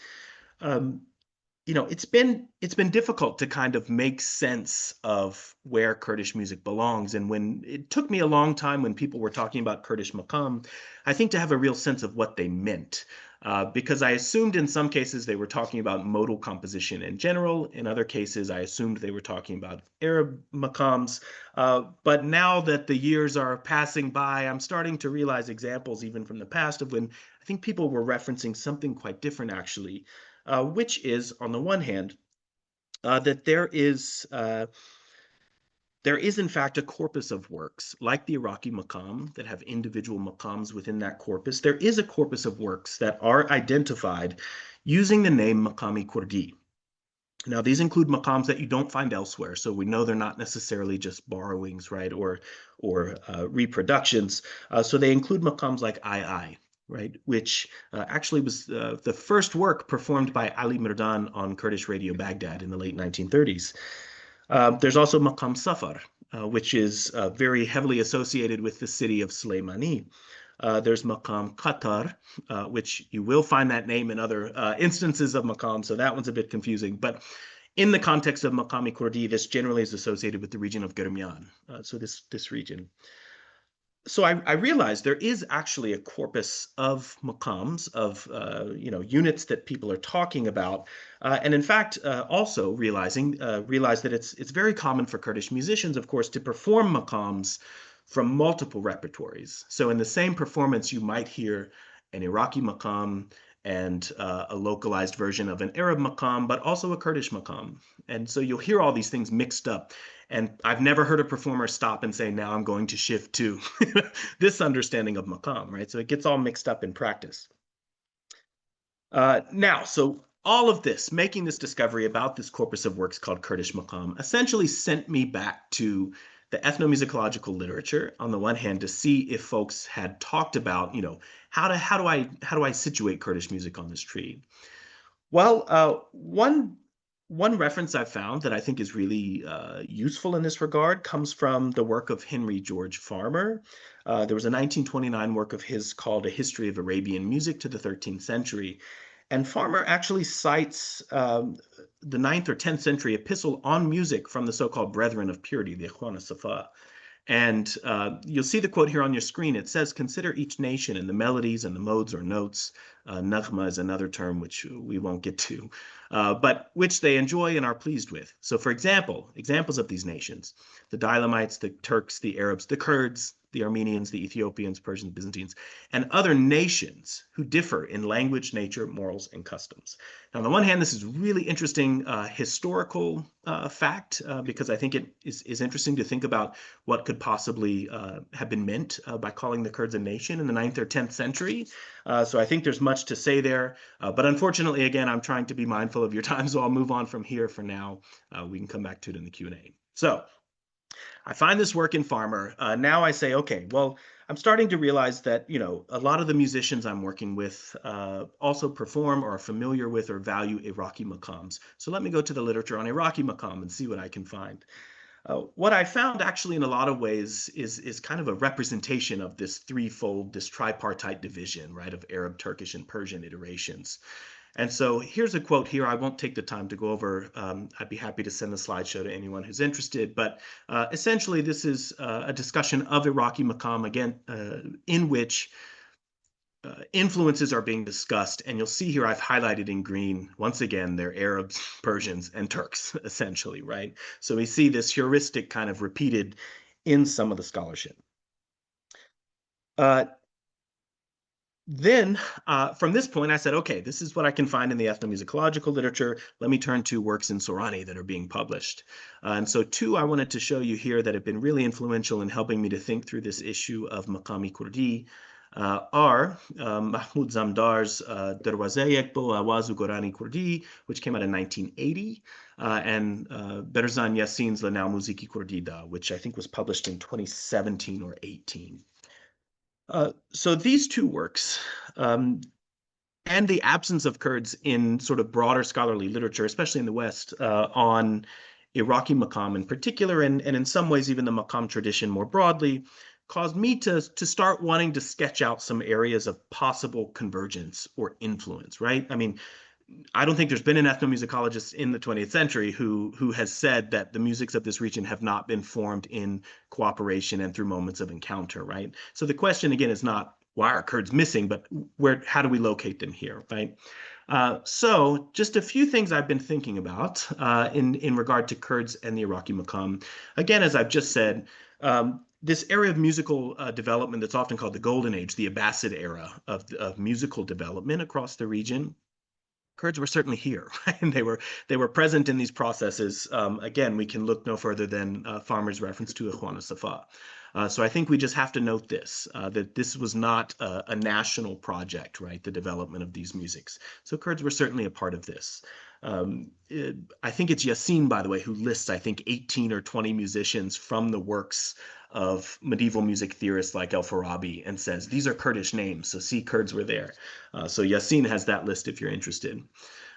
it's been difficult to kind of make sense of where Kurdish music belongs. And when it took me a long time when people were talking about Kurdish maqam, I think to have a real sense of what they meant. Because I assumed in some cases they were talking about modal composition in general. In other cases, I assumed they were talking about Arab maqams. But now that the years are passing by, I'm starting to realize examples even from the past of when I think people were referencing something quite different, actually, which is, on the one hand, that there is in fact a corpus of works like the Iraqi maqam that have individual maqams within that corpus. There is a corpus of works that are identified using the name maqami Kurdi. Now, these include maqams that you don't find elsewhere, so we know they're not necessarily just borrowings, right, or reproductions. So they include maqams like I, right, which actually was the first work performed by Ali Mirdan on Kurdish Radio Baghdad in the late 1930s. There's also Maqam Safar, which is very heavily associated with the city of Sulaimani. There's Maqam Qatar, which you will find that name in other instances of maqam, so that one's a bit confusing. But in the context of Maqami Kurdi, this generally is associated with the region of Germian, so this region. So I realized there is actually a corpus of maqams, of units that people are talking about, and in fact, also realized that it's very common for Kurdish musicians, of course, to perform maqams from multiple repertories. So in the same performance, you might hear an Iraqi maqam and a localized version of an Arab maqam, but also a Kurdish maqam. And so you'll hear all these things mixed up. And I've never heard a performer stop and say, now I'm going to shift to this understanding of maqam, right? So it gets all mixed up in practice. Now, so all of this, making this discovery about this corpus of works called Kurdish Maqam, essentially sent me back to the ethnomusicological literature on the one hand to see if folks had talked about, how do I situate Kurdish music on this tree? Well, one reference I've found that I think is really useful in this regard comes from the work of Henry George Farmer. There was a 1929 work of his called A History of Arabian Music to the 13th Century. And Farmer actually cites the 9th or 10th century epistle on music from the so-called Brethren of Purity, the Ikhwan Safa. And you'll see the quote here on your screen. It says, consider each nation and the melodies and the modes or notes. Naghma is another term which we won't get to, but which they enjoy and are pleased with. So for examples of these nations, the Dilamites, the Turks, the Arabs, the Kurds, the Armenians, the Ethiopians, Persians, Byzantines, and other nations who differ in language, nature, morals, and customs. Now, on the one hand, this is really interesting historical fact because I think it is interesting to think about what could possibly have been meant by calling the Kurds a nation in the 9th or 10th century. So I think there's much to say there. But unfortunately, again, I'm trying to be mindful of your time, so I'll move on from here for now. We can come back to it in the Q&A. So I find this work in Farmer. Now I say, okay, well, I'm starting to realize that, a lot of the musicians I'm working with also perform or are familiar with or value Iraqi maqams. So let me go to the literature on Iraqi maqam and see what I can find. What I found actually in a lot of ways is kind of a representation of this this tripartite division, right, of Arab, Turkish, and Persian iterations. And so here's a quote here. I won't take the time to go over. I'd be happy to send the slideshow to anyone who's interested. But essentially, this is a discussion of Iraqi maqam, again, in which influences are being discussed. And you'll see here I've highlighted in green, once again, they're Arabs, Persians, and Turks, essentially, right? So we see this heuristic kind of repeated in some of the scholarship. Then from this point, I said, okay, this is what I can find in the ethnomusicological literature. Let me turn to works in Sorani that are being published. And so two I wanted to show you here that have been really influential in helping me to think through this issue of Maqami Kurdi are Mahmoud Zamdar's Darwaze Yekbo Awazu Gorani Kurdi, which came out in 1980, and Berzan Yassin's Lanao Musiki Kurdida, which I think was published in 2017 or 18. So these two works and the absence of Kurds in sort of broader scholarly literature, especially in the West, on Iraqi maqam in particular, and in some ways even the maqam tradition more broadly, caused me to start wanting to sketch out some areas of possible convergence or influence, right? I mean, I don't think there's been an ethnomusicologist in the 20th century who has said that the musics of this region have not been formed in cooperation and through moments of encounter, right? So the question again is not why are Kurds missing, but how do we locate them here, right? So just a few things I've been thinking about in regard to Kurds and the Iraqi maqam. Again, as I've just said, this area of musical development that's often called the Golden Age, the Abbasid era of musical development across the region, Kurds were certainly here, right? And they were present in these processes. Again, we can look no further than Farmer's reference to Ikhwan Safa. So I think we just have to note this, that this was not a national project, right? The development of these musics. So Kurds were certainly a part of this. I think it's Yassin, by the way, who lists, I think, 18 or 20 musicians from the works of medieval music theorists like El-Farabi and says, these are Kurdish names, so see, Kurds were there. So Yassin has that list if you're interested.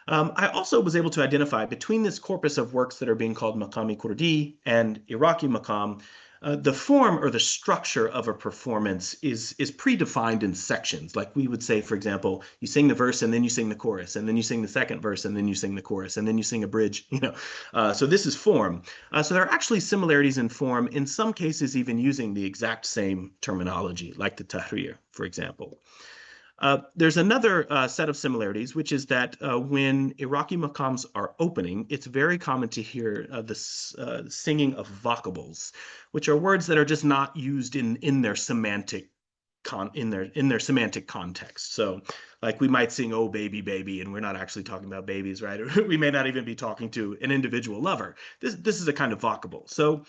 I also was able to identify between this corpus of works that are being called Maqami Kurdi and Iraqi Maqam, the form or the structure of a performance is predefined in sections. Like we would say, for example, you sing the verse and then you sing the chorus, and then you sing the second verse and then you sing the chorus, and then you sing a bridge, So this is form. So there are actually similarities in form, in some cases even using the exact same terminology, like the tahrir, for example. There's another set of similarities, which is that when Iraqi maqams are opening, it's very common to hear the singing of vocables, which are words that are just not used in their semantic semantic context. So like we might sing, oh, baby, baby, and we're not actually talking about babies, right? Or we may not even be talking to an individual lover. This is a kind of vocable. So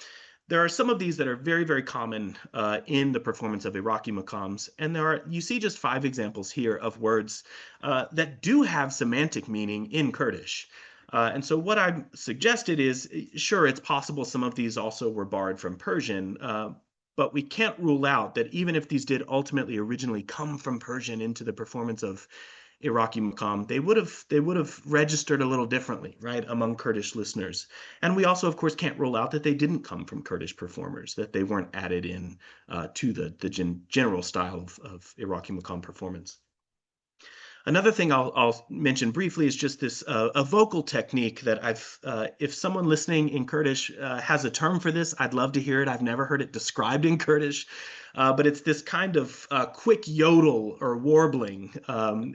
there are some of these that are very, very common in the performance of Iraqi maqams, and you see just 5 examples here of words that do have semantic meaning in Kurdish. And so what I've suggested is, sure, it's possible some of these also were borrowed from Persian, but we can't rule out that even if these did ultimately originally come from Persian into the performance of Iraqi maqam, they would have registered a little differently, right, among Kurdish listeners. And we also, of course, can't rule out that they didn't come from Kurdish performers, that they weren't added in to the general style of Iraqi maqam performance. Another thing I'll mention briefly is just this a vocal technique that if someone listening in Kurdish has a term for this, I'd love to hear it. I've never heard it described in Kurdish, but it's this kind of quick yodel or warbling.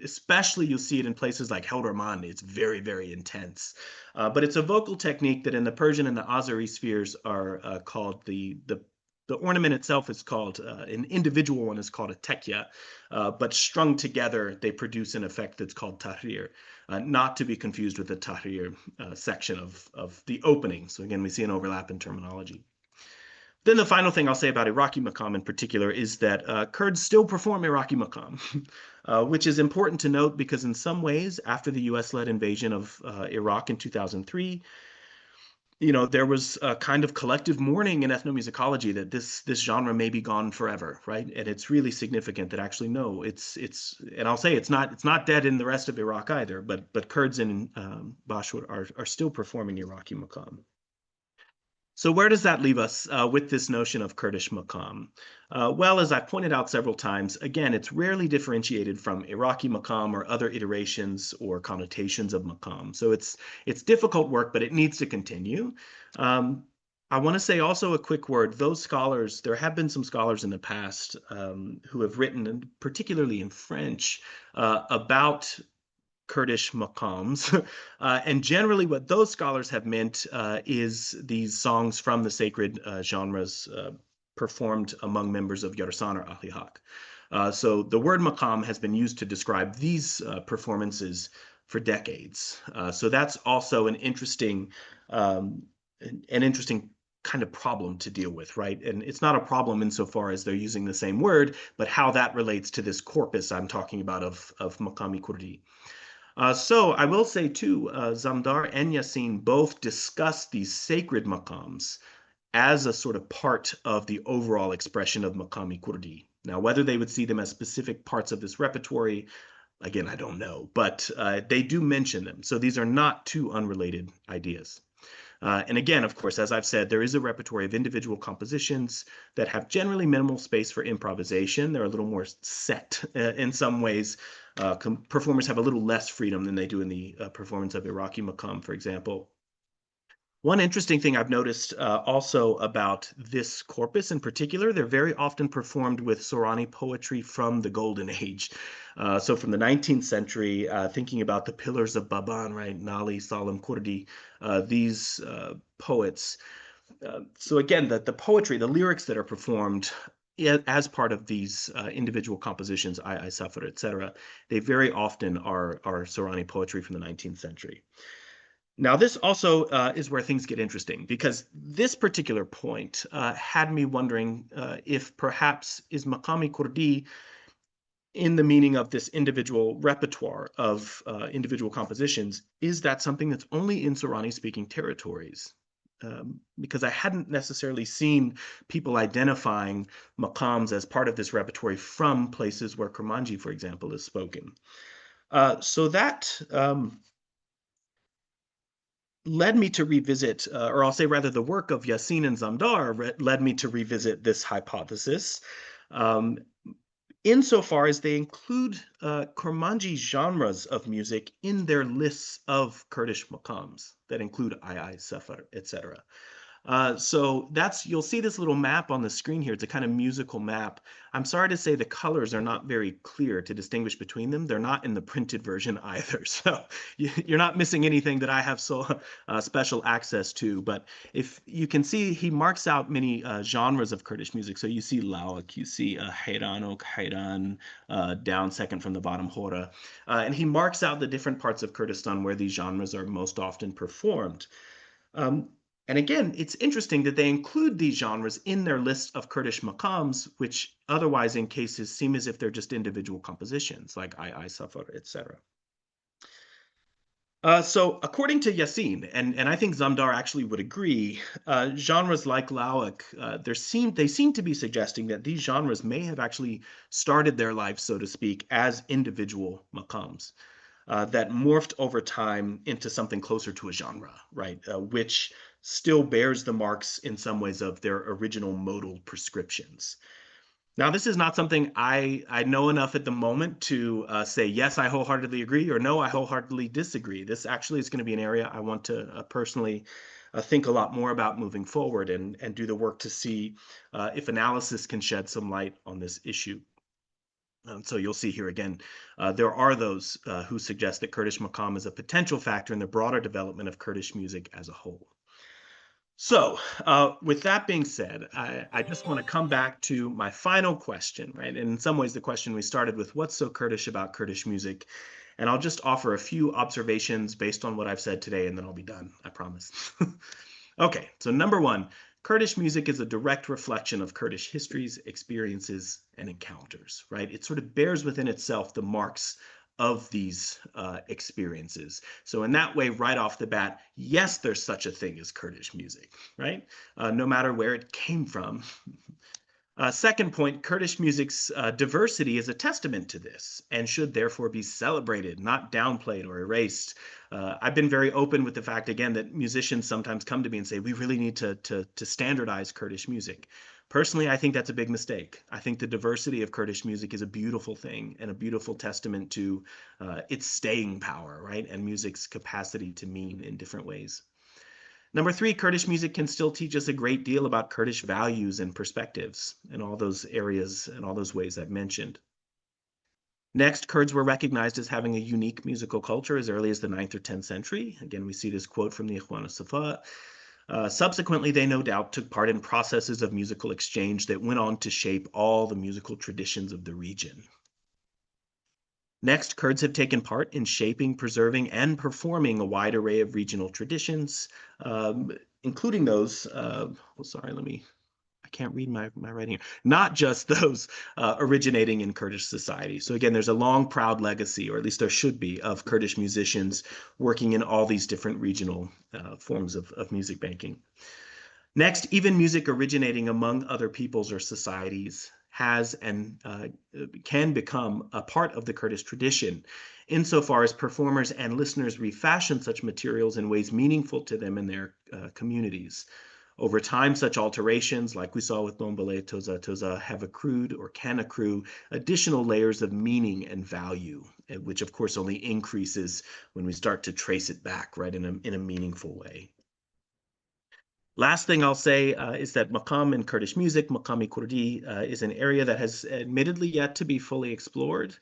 Especially you'll see it in places like Helderman. It's very, very intense. But it's a vocal technique that in the Persian and the Azeri spheres are called the ornament itself is called, an individual one is called a tekya, but strung together, they produce an effect that's called tahrir, not to be confused with the tahrir section of the opening. So again, we see an overlap in terminology. Then the final thing I'll say about Iraqi maqam in particular is that Kurds still perform Iraqi maqam, which is important to note because in some ways, after the US-led invasion of Iraq in 2003, there was a kind of collective mourning in ethnomusicology that this genre may be gone forever, right? And it's really significant that actually no, it's and I'll say it's not dead in the rest of Iraq either, but Kurds in Başur are still performing Iraqi maqam. So where does that leave us with this notion of Kurdish maqam? Well, as I've pointed out several times, again, it's rarely differentiated from Iraqi maqam or other iterations or connotations of maqam. So it's difficult work, but it needs to continue. I want to say also a quick word. Those scholars, there have been some scholars in the past who have written, particularly in French, about Kurdish maqams. And generally what those scholars have meant is these songs from the sacred genres performed among members of Yarsan or Ahli Haq. So the word maqam has been used to describe these performances for decades. So that's also an interesting kind of problem to deal with, right? And it's not a problem insofar as they're using the same word, but how that relates to this corpus I'm talking about of maqami Kurdi. So I will say too, Zamdar and Yassin both discuss these sacred maqams as a sort of part of the overall expression of maqami Kurdi. Now, whether they would see them as specific parts of this repertory, again, I don't know, but they do mention them. So these are not two unrelated ideas. And again, of course, as I've said, there is a repertory of individual compositions that have generally minimal space for improvisation. They're a little more set in some ways. Performers have a little less freedom than they do in the performance of Iraqi maqam, for example. One interesting thing I've noticed also about this corpus in particular, they're very often performed with Sorani poetry from the Golden Age. So from the 19th century, thinking about the Pillars of Baban, right, Nali, Salim Kurdi, these poets. So again, the poetry, the lyrics that are performed as part of these individual compositions, I Safar, etc., they very often are Sorani poetry from the 19th century. Now, this also is where things get interesting, because this particular point had me wondering if perhaps is Maqami Kurdi, in the meaning of this individual repertoire of individual compositions, is that something that's only in Sorani-speaking territories? Because I hadn't necessarily seen people identifying maqams as part of this repertory from places where Kurmanji, for example, is spoken. So that led me to revisit, or I'll say rather the work of Yassin and Zamdar led me to revisit this hypothesis, insofar as they include Kurmanji genres of music in their lists of Kurdish maqams that include Ai, Safar, etc. So you'll see this little map on the screen here. It's a kind of musical map. I'm sorry to say the colors are not very clear to distinguish between them. They're not in the printed version either. So you're not missing anything that I have special access to. But if you can see, he marks out many genres of Kurdish music. So you see Lawak, you see Hayranok, Hayran, down second from the bottom, Hora. And he marks out the different parts of Kurdistan where these genres are most often performed. And again, it's interesting that they include these genres in their list of Kurdish maqams, which otherwise in cases seem as if they're just individual compositions, like I Safar, etc. So according to Yassin, and I think Zamdar actually would agree, genres like Lawak, they seem to be suggesting that these genres may have actually started their lives, so to speak, as individual maqams that morphed over time into something closer to a genre, right? Which still bears the marks in some ways of their original modal prescriptions. Now, this is not something I know enough at the moment to say, yes, I wholeheartedly agree, or no, I wholeheartedly disagree. This actually is going to be an area I want to personally think a lot more about moving forward and do the work to see if analysis can shed some light on this issue. So you'll see here again, there are those who suggest that Kurdish maqam is a potential factor in the broader development of Kurdish music as a whole. So with that being said, I just want to come back to my final question, right? And in some ways, the question we started with, what's so Kurdish about Kurdish music? And I'll just offer a few observations based on what I've said today, and then I'll be done, I promise. Okay, so number one, Kurdish music is a direct reflection of Kurdish histories, experiences, and encounters, right? It sort of bears within itself the marks of these experiences. So in that way, right off the bat, yes, there's such a thing as Kurdish music, right? No matter where it came from. Second point, Kurdish music's diversity is a testament to this and should therefore be celebrated, not downplayed or erased. I've been very open with the fact, again, that musicians sometimes come to me and say, we really need to standardize Kurdish music. Personally, I think that's a big mistake. I think the diversity of Kurdish music is a beautiful thing and a beautiful testament to its staying power, right? And music's capacity to mean in different ways. Number three, Kurdish music can still teach us a great deal about Kurdish values and perspectives in all those areas and all those ways I've mentioned. Next, Kurds were recognized as having a unique musical culture as early as the 9th or 10th century. Again, we see this quote from the Ikhwan al-Safa. Subsequently, they no doubt took part in processes of musical exchange that went on to shape all the musical traditions of the region. Next, Kurds have taken part in shaping, preserving, and performing a wide array of regional traditions, including those, I can't read my writing here, not just those originating in Kurdish society. So again, there's a long, proud legacy, or at least there should be, of Kurdish musicians working in all these different regional forms of music making. Next, even music originating among other peoples or societies has and can become a part of the Kurdish tradition, insofar as performers and listeners refashion such materials in ways meaningful to them and their communities. Over time, such alterations, like we saw with Bombale Toza Toza, have accrued or can accrue additional layers of meaning and value, which of course only increases when we start to trace it back, right, in a meaningful way. Last thing I'll say is that maqam in Kurdish music, maqami Kurdi, is an area that has admittedly yet to be fully explored.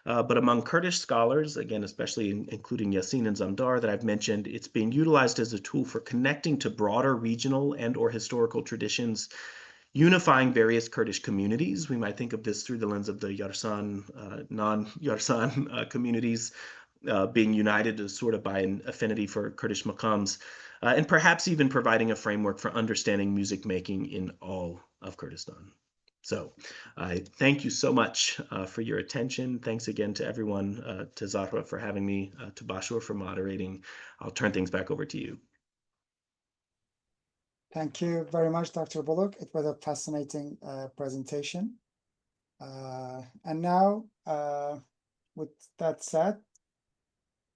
But among Kurdish scholars, again, especially including Yassin and Zamdar that I've mentioned, it's being utilized as a tool for connecting to broader regional and or historical traditions, unifying various Kurdish communities. We might think of this through the lens of the Yarsan, non-Yarsan communities being united sort of by an affinity for Kurdish maqams. And perhaps even providing a framework for understanding music making in all of Kurdistan. So I thank you so much for your attention. Thanks again to everyone, to Zahra for having me, to Başur for moderating. I'll turn things back over to you. Thank you very much, Dr. Bullock. It was a fascinating presentation. And now, with that said,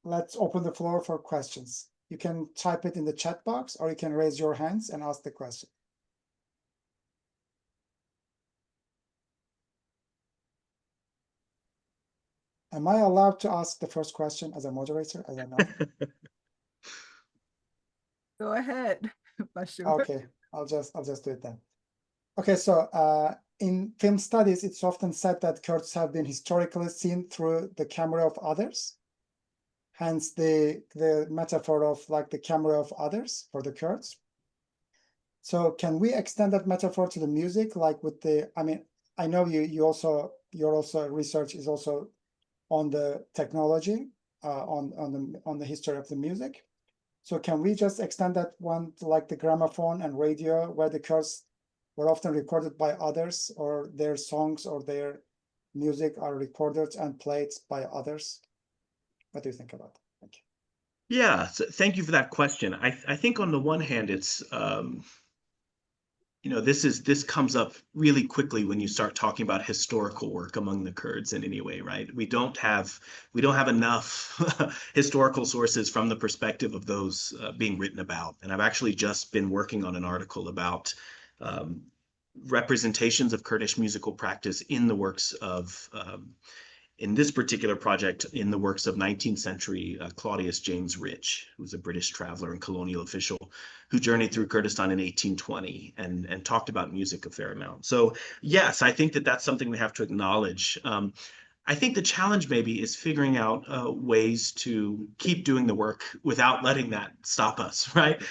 let's open the floor for questions. You can type it in the chat box, or you can raise your hands and ask the question. Am I allowed to ask the first question as a moderator? I don't know. Go ahead, Başur. Okay, I'll just do it then. Okay, so in film studies, it's often said that Kurds have been historically seen through the camera of others. Hence the metaphor of like the camera of others for the Kurds. So can we extend that metaphor to the music, like with the, I mean, I know your research is also on the technology, on the history of the music. So can we just extend that one to like the gramophone and radio, where the Kurds were often recorded by others, or their songs or their music are recorded and played by others? What do you think about that? Thank you. Yeah, so thank you for that question. I think on the one hand, it's this comes up really quickly when you start talking about historical work among the Kurds in any way, right? We don't have enough historical sources from the perspective of those being written about. And I've actually just been working on an article about representations of Kurdish musical practice in the works of in this particular project, in the works of 19th century Claudius James Rich, who was a British traveler and colonial official who journeyed through Kurdistan in 1820 and talked about music a fair amount. So yes, I think that that's something we have to acknowledge. I think the challenge maybe is figuring out ways to keep doing the work without letting that stop us, right?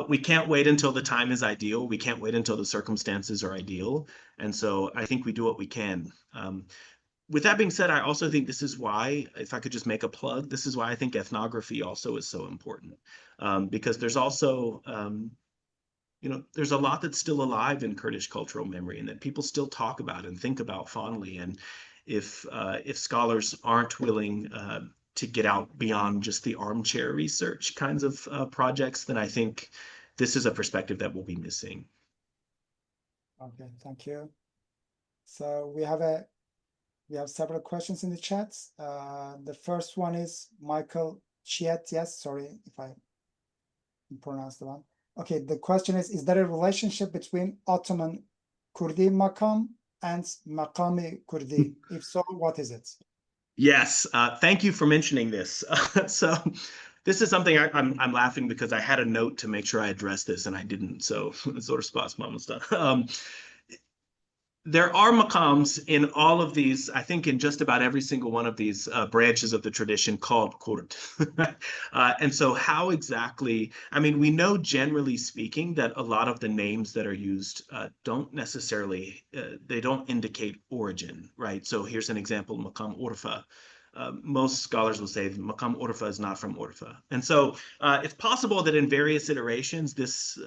We can't wait until the time is ideal. We can't wait until the circumstances are ideal. And so I think we do what we can. With that being said, I also think this is why, if I could just make a plug, this is why I think ethnography also is so important, because there's also, there's a lot that's still alive in Kurdish cultural memory and that people still talk about and think about fondly. And if scholars aren't willing to get out beyond just the armchair research kinds of projects, then I think this is a perspective that we'll be missing. Okay, thank you. So we have several questions in the chat. The first one is Michael Chiet. Yes, sorry if I pronounced the one. Okay, the question is there a relationship between Ottoman Kurdi makam and Makami Kurdi? If so, what is it? Yes, thank you for mentioning this. So this is something I'm laughing because I had a note to make sure I addressed this and I didn't. So sort of spots Mamusta. There are maqams in all of these, I think in just about every single one of these branches of the tradition called Kurd. And so how exactly, I mean, we know generally speaking that a lot of the names that are used don't necessarily, they don't indicate origin, right? So here's an example, Maqam Urfa. Most scholars will say Maqam Urfa is not from Urfa. And so it's possible that in various iterations, this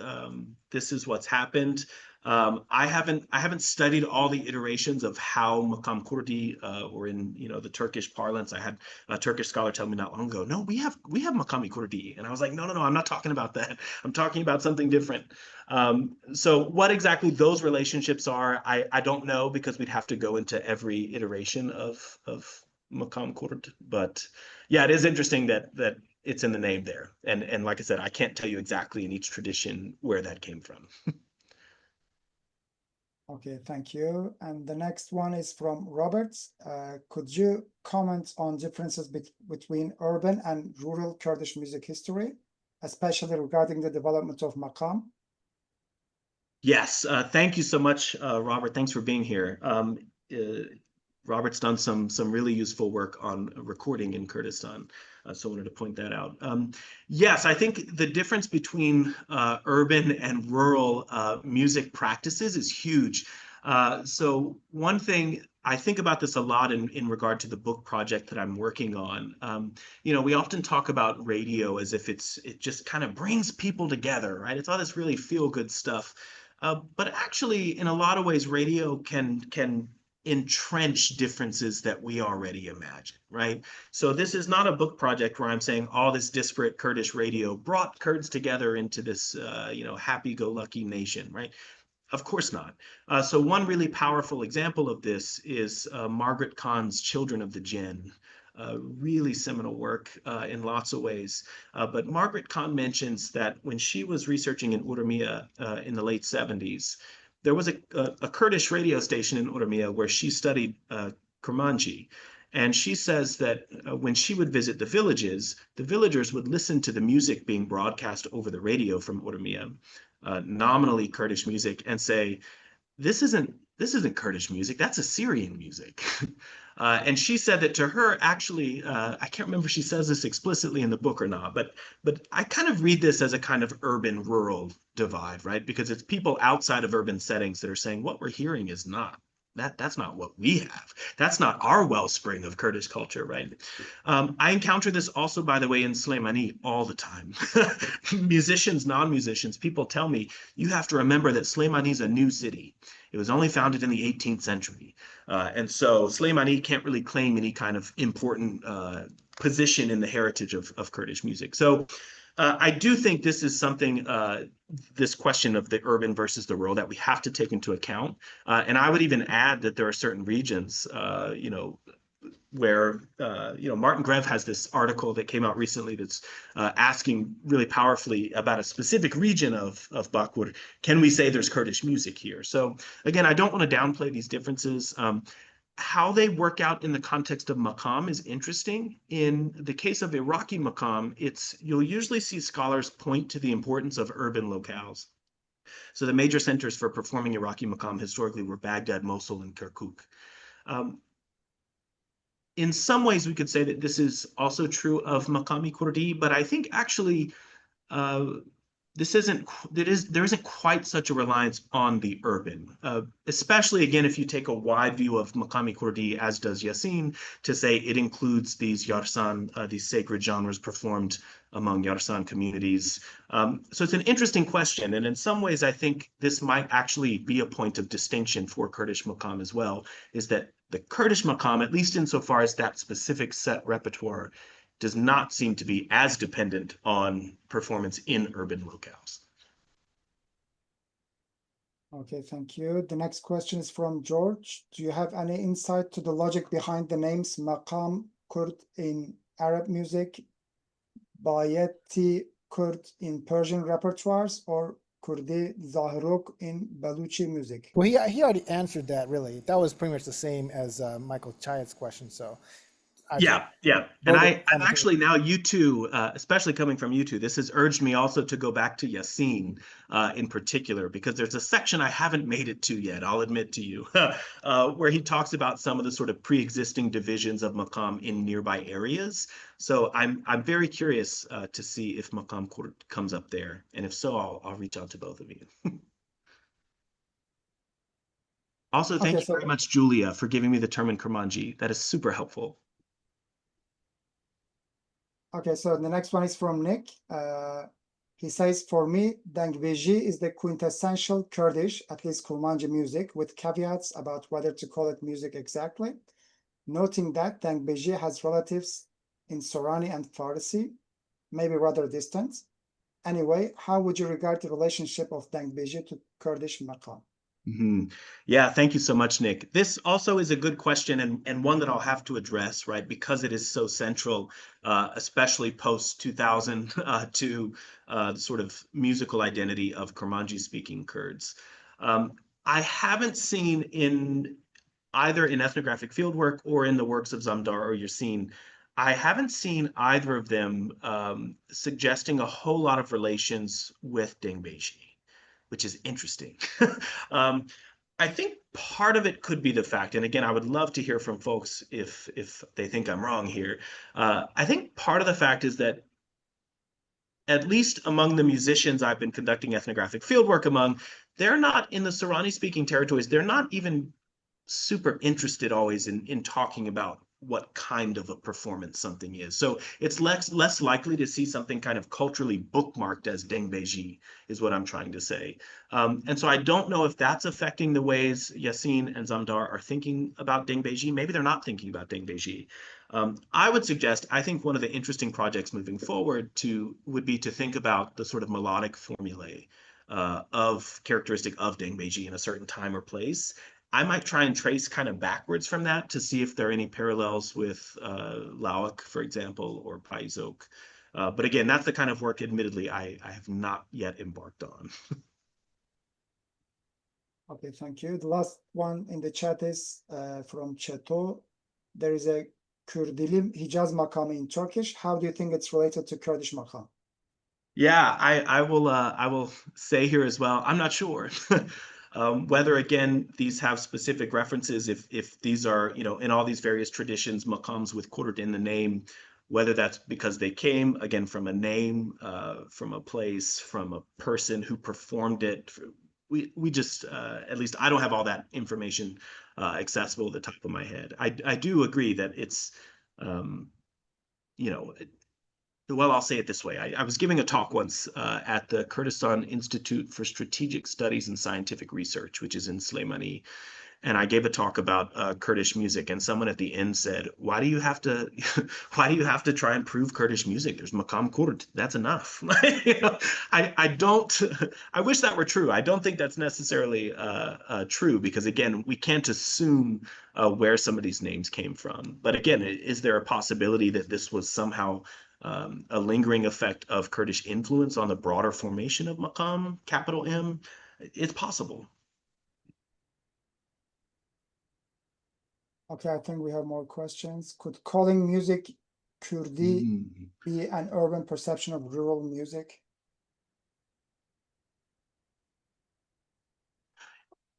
is what's happened. I haven't studied all the iterations of how Makam Kurdi, or in the Turkish parlance. I had a Turkish scholar tell me not long ago, no, we have Makami Kurdi, and I was like, no, I'm not talking about that. I'm talking about something different. So what exactly those relationships are, I don't know, because we'd have to go into every iteration of Makam Kurd. But yeah, it is interesting that it's in the name there, and like I said, I can't tell you exactly in each tradition where that came from. Okay, thank you. And the next one is from Robert. Could you comment on differences between urban and rural Kurdish music history, especially regarding the development of maqam? Yes, thank you so much, Robert. Thanks for being here. Robert's done some really useful work on recording in Kurdistan, so I wanted to point that out. Yes, I think the difference between urban and rural music practices is huge. So one thing, I think about this a lot in regard to the book project that I'm working on. We often talk about radio as if it just kind of brings people together, right? It's all this really feel-good stuff. But actually, in a lot of ways, radio can entrench differences that we already imagine, right? So this is not a book project where I'm saying all this disparate Kurdish radio brought Kurds together into this, happy-go-lucky nation, right? Of course not. So one really powerful example of this is Margaret Khan's Children of the Jinn. Really seminal work in lots of ways. But Margaret Khan mentions that when she was researching in Urmia in the late 70s, there was a Kurdish radio station in Urmia where she studied Kurmanji. And she says that when she would visit the villages, the villagers would listen to the music being broadcast over the radio from Urmia, nominally Kurdish music, and say, this isn't Kurdish music, that's Assyrian music. And she said that to her, actually, I can't remember if she says this explicitly in the book or not, but I kind of read this as a kind of urban-rural divide, right? Because it's people outside of urban settings that are saying what we're hearing is not that's not what we have. That's not our wellspring of Kurdish culture, right? I encounter this also, by the way, in Slemani all the time. Musicians, non-musicians, people tell me, you have to remember that Slemani is a new city. It was only founded in the 18th century. And so Slemani can't really claim any kind of important position in the heritage of Kurdish music. So I do think this is something, this question of the urban versus the rural, that we have to take into account. And I would even add that there are certain regions, where, Martin Grev has this article that came out recently that's asking really powerfully about a specific region of Bakur. Can we say there's Kurdish music here? So again, I don't want to downplay these differences. How they work out in the context of maqam is interesting. In the case of Iraqi maqam, you'll usually see scholars point to the importance of urban locales. So the major centers for performing Iraqi maqam historically were Baghdad, Mosul, and Kirkuk. In some ways, we could say that this is also true of Maqami Kurdi, but I think actually there isn't quite such a reliance on the urban, especially again if you take a wide view of Maqami Kurdi, as does Yasin, to say it includes these Yarsan, these sacred genres performed among Yarsan communities. So it's an interesting question, and in some ways I think this might actually be a point of distinction for Kurdish Maqam as well, is that the Kurdish Maqam, at least insofar as that specific set repertoire, does not seem to be as dependent on performance in urban locales. Okay, thank you. The next question is from George. Do you have any insight to the logic behind the names Maqam Kurd in Arab music, Bayeti Kurd in Persian repertoires, or Kurdi Zahruk in Baluchi music? Well, he already answered that, really. That was pretty much the same as Michael Chayet's question, so. Yeah. And I'm actually now, you two, especially coming from you two, this has urged me also to go back to Yasin in particular, because there's a section I haven't made it to yet, I'll admit to you, where he talks about some of the sort of pre-existing divisions of Maqam in nearby areas. So I'm very curious to see if Maqam Kurd comes up there. And if so, I'll reach out to both of you. Also, thank you very much, Julia, for giving me the term in Kurmanji. That is super helpful. Okay, so the next one is from Nick. He says, for me, Dengbeji is the quintessential Kurdish, at least Kurmanji music, with caveats about whether to call it music exactly, noting that Dengbeji has relatives in Sorani and Farsi, maybe rather distant. Anyway, how would you regard the relationship of Dengbeji to Kurdish maqam? Yeah, thank you so much, Nick. This also is a good question, and one that I'll have to address, right, because it is so central, especially post-2000 to the sort of musical identity of Kurmanji-speaking Kurds. I haven't seen either in ethnographic fieldwork or in the works of Zamdar or Yasin, I haven't seen either of them suggesting a whole lot of relations with Dengbeji, which is interesting. I think part of it could be the fact, and again, I would love to hear from folks if they think I'm wrong here. I think part of the fact is that, at least among the musicians I've been conducting ethnographic fieldwork among, they're not in the Sorani-speaking territories, they're not even super interested always in talking about what kind of a performance something is. So it's less likely to see something kind of culturally bookmarked as Dengbeji, is what I'm trying to say. And so I don't know if that's affecting the ways Yasin and Zamdar are thinking about Dengbeji. Maybe they're not thinking about Dengbeji. I would suggest, I think one of the interesting projects moving forward would be to think about the sort of melodic formulae characteristic of Dengbeji in a certain time or place. I might try and trace kind of backwards from that to see if there are any parallels with Lauk, for example, or Paizok. But again, that's the kind of work, admittedly, I have not yet embarked on. Okay, thank you. The last one in the chat is from Cheto. There is a Kurdilim Hijaz Makam in Turkish. How do you think it's related to Kurdish Makam? Yeah, I will say here as well, I'm not sure. Whether, again, these have specific references, if these are, in all these various traditions, maqams with Kurd in the name, whether that's because they came, again, from a name, from a place, from a person who performed it, we just at least I don't have all that information accessible at the top of my head. I do agree that it's you know, well, I'll say it this way. I was giving a talk once at the Kurdistan Institute for Strategic Studies and Scientific Research, which is in Sîsî. And I gave a talk about Kurdish music, and someone at the end said, "Why do you have to, why do you have to try and prove Kurdish music? There's Makam Kurd. That's enough." You know, I don't. I wish that were true. I don't think that's necessarily true because again, we can't assume where some of these names came from. But again, is there a possibility that this was somehow a lingering effect of Kurdish influence on the broader formation of Makam, capital M? It's possible. Okay, I think we have more questions. Could calling music Kurdi be an urban perception of rural music?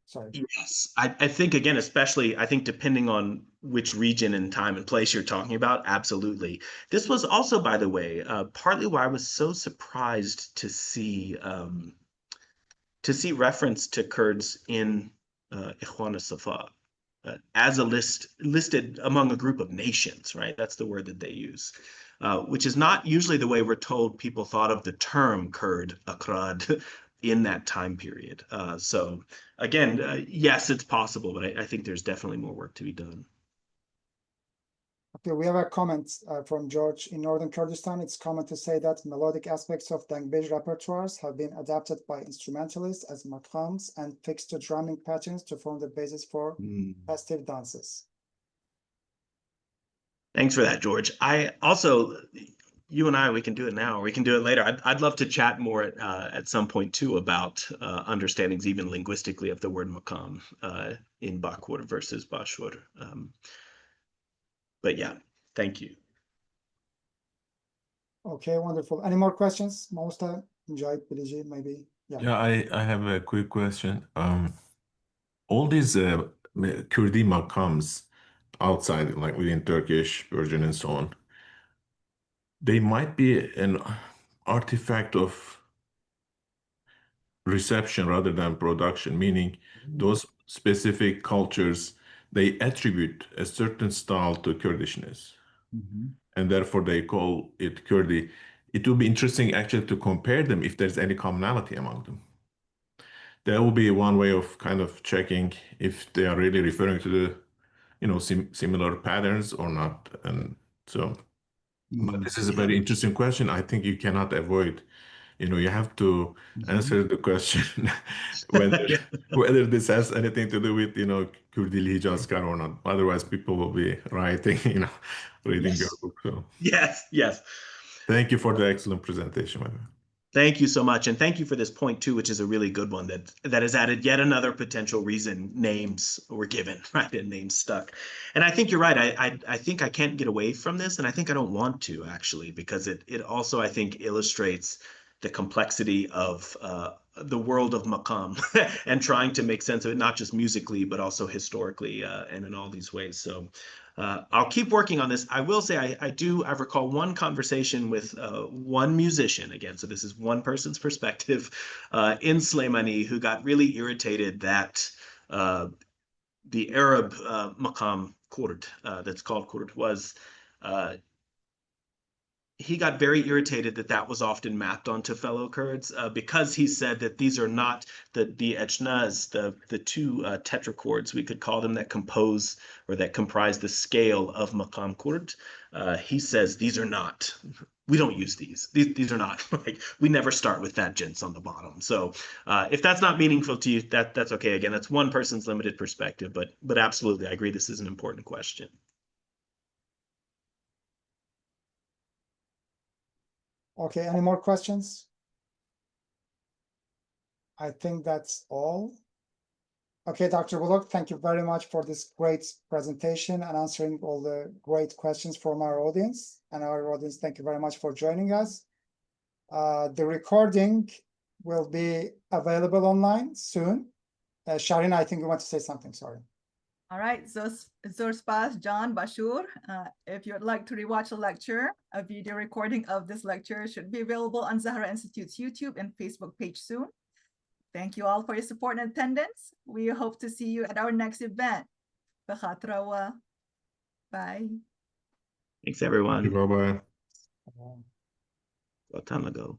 Sorry. Yes, I think again, especially I think depending on which region and time and place you're talking about, absolutely. This was also, by the way, partly why I was so surprised to see reference to Kurds in Ikhwan Safa as a listed among a group of nations, right? That's the word that they use, which is not usually the way we're told people thought of the term Kurd, Akrad, in that time period. So again, yes, it's possible, but I think there's definitely more work to be done. Okay, we have a comment from George. In northern Kurdistan, it's common to say that melodic aspects of Dangbej repertoires have been adapted by instrumentalists as maqams and fixed to drumming patterns to form the basis for festive dances. Thanks for that, George. I also, you and I, we can do it now, or we can do it later. I'd love to chat more at some point too about understandings even linguistically of the word maqam in Bakur versus Başur. But yeah, thank you. Okay, wonderful. Any more questions? Mosta, Mujahid, Biliji, maybe? Yeah, I have a quick question. All these Kurdi maqams outside, like within Turkish, Persian, and so on, they might be an artifact of reception rather than production, meaning those specific cultures, they attribute a certain style to Kurdishness, and therefore they call it Kurdi. It will be interesting actually to compare them if there's any commonality among them. That will be one way of kind of checking if they are really referring to the, you know, similar patterns or not. And so, but this is a very interesting question. I think you cannot avoid, you know, you have to answer the question whether this has anything to do with, you know, Kurdili Hijazkar or not. Otherwise, people will be writing, you know, reading your book. So Yes. Thank you for the excellent presentation, my friend. Thank you so much. And thank you for this point too, which is a really good one that has added yet another potential reason names were given, right? And names stuck. And I think you're right. I think I can't get away from this. And I think I don't want to actually, because it also, I think, illustrates the complexity of the world of maqam and trying to make sense of it, not just musically, but also historically and in all these ways. So I'll keep working on this. I will say I recall one conversation with one musician, again, so this is one person's perspective, in Slimani, who got really irritated that the Arab maqam Kurd, that's called Kurd, was he got very irritated that was often mapped onto fellow Kurds because he said that these are not the echnaz, the two tetrachords, we could call them, that compose or that comprise the scale of maqam Kurd. He says these are not, we don't use these. These are not, like, we never start with that gents on the bottom. So if that's not meaningful to you, that's okay. Again, that's one person's limited perspective, but absolutely, I agree this is an important question. Okay, any more questions? I think that's all. Okay, Dr. Bullock, thank you very much for this great presentation and answering all the great questions from our audience. And our audience, thank you very much for joining us. The recording will be available online soon. Sharin, I think you want to say something, sorry. All right, so Zorspas, Jon, Başur, if you'd like to rewatch a lecture, a video recording of this lecture should be available on Zahra Institute's YouTube and Facebook page soon. Thank you all for your support and attendance. We hope to see you at our next event. Bye. Thanks, everyone. Bye-bye. A time ago.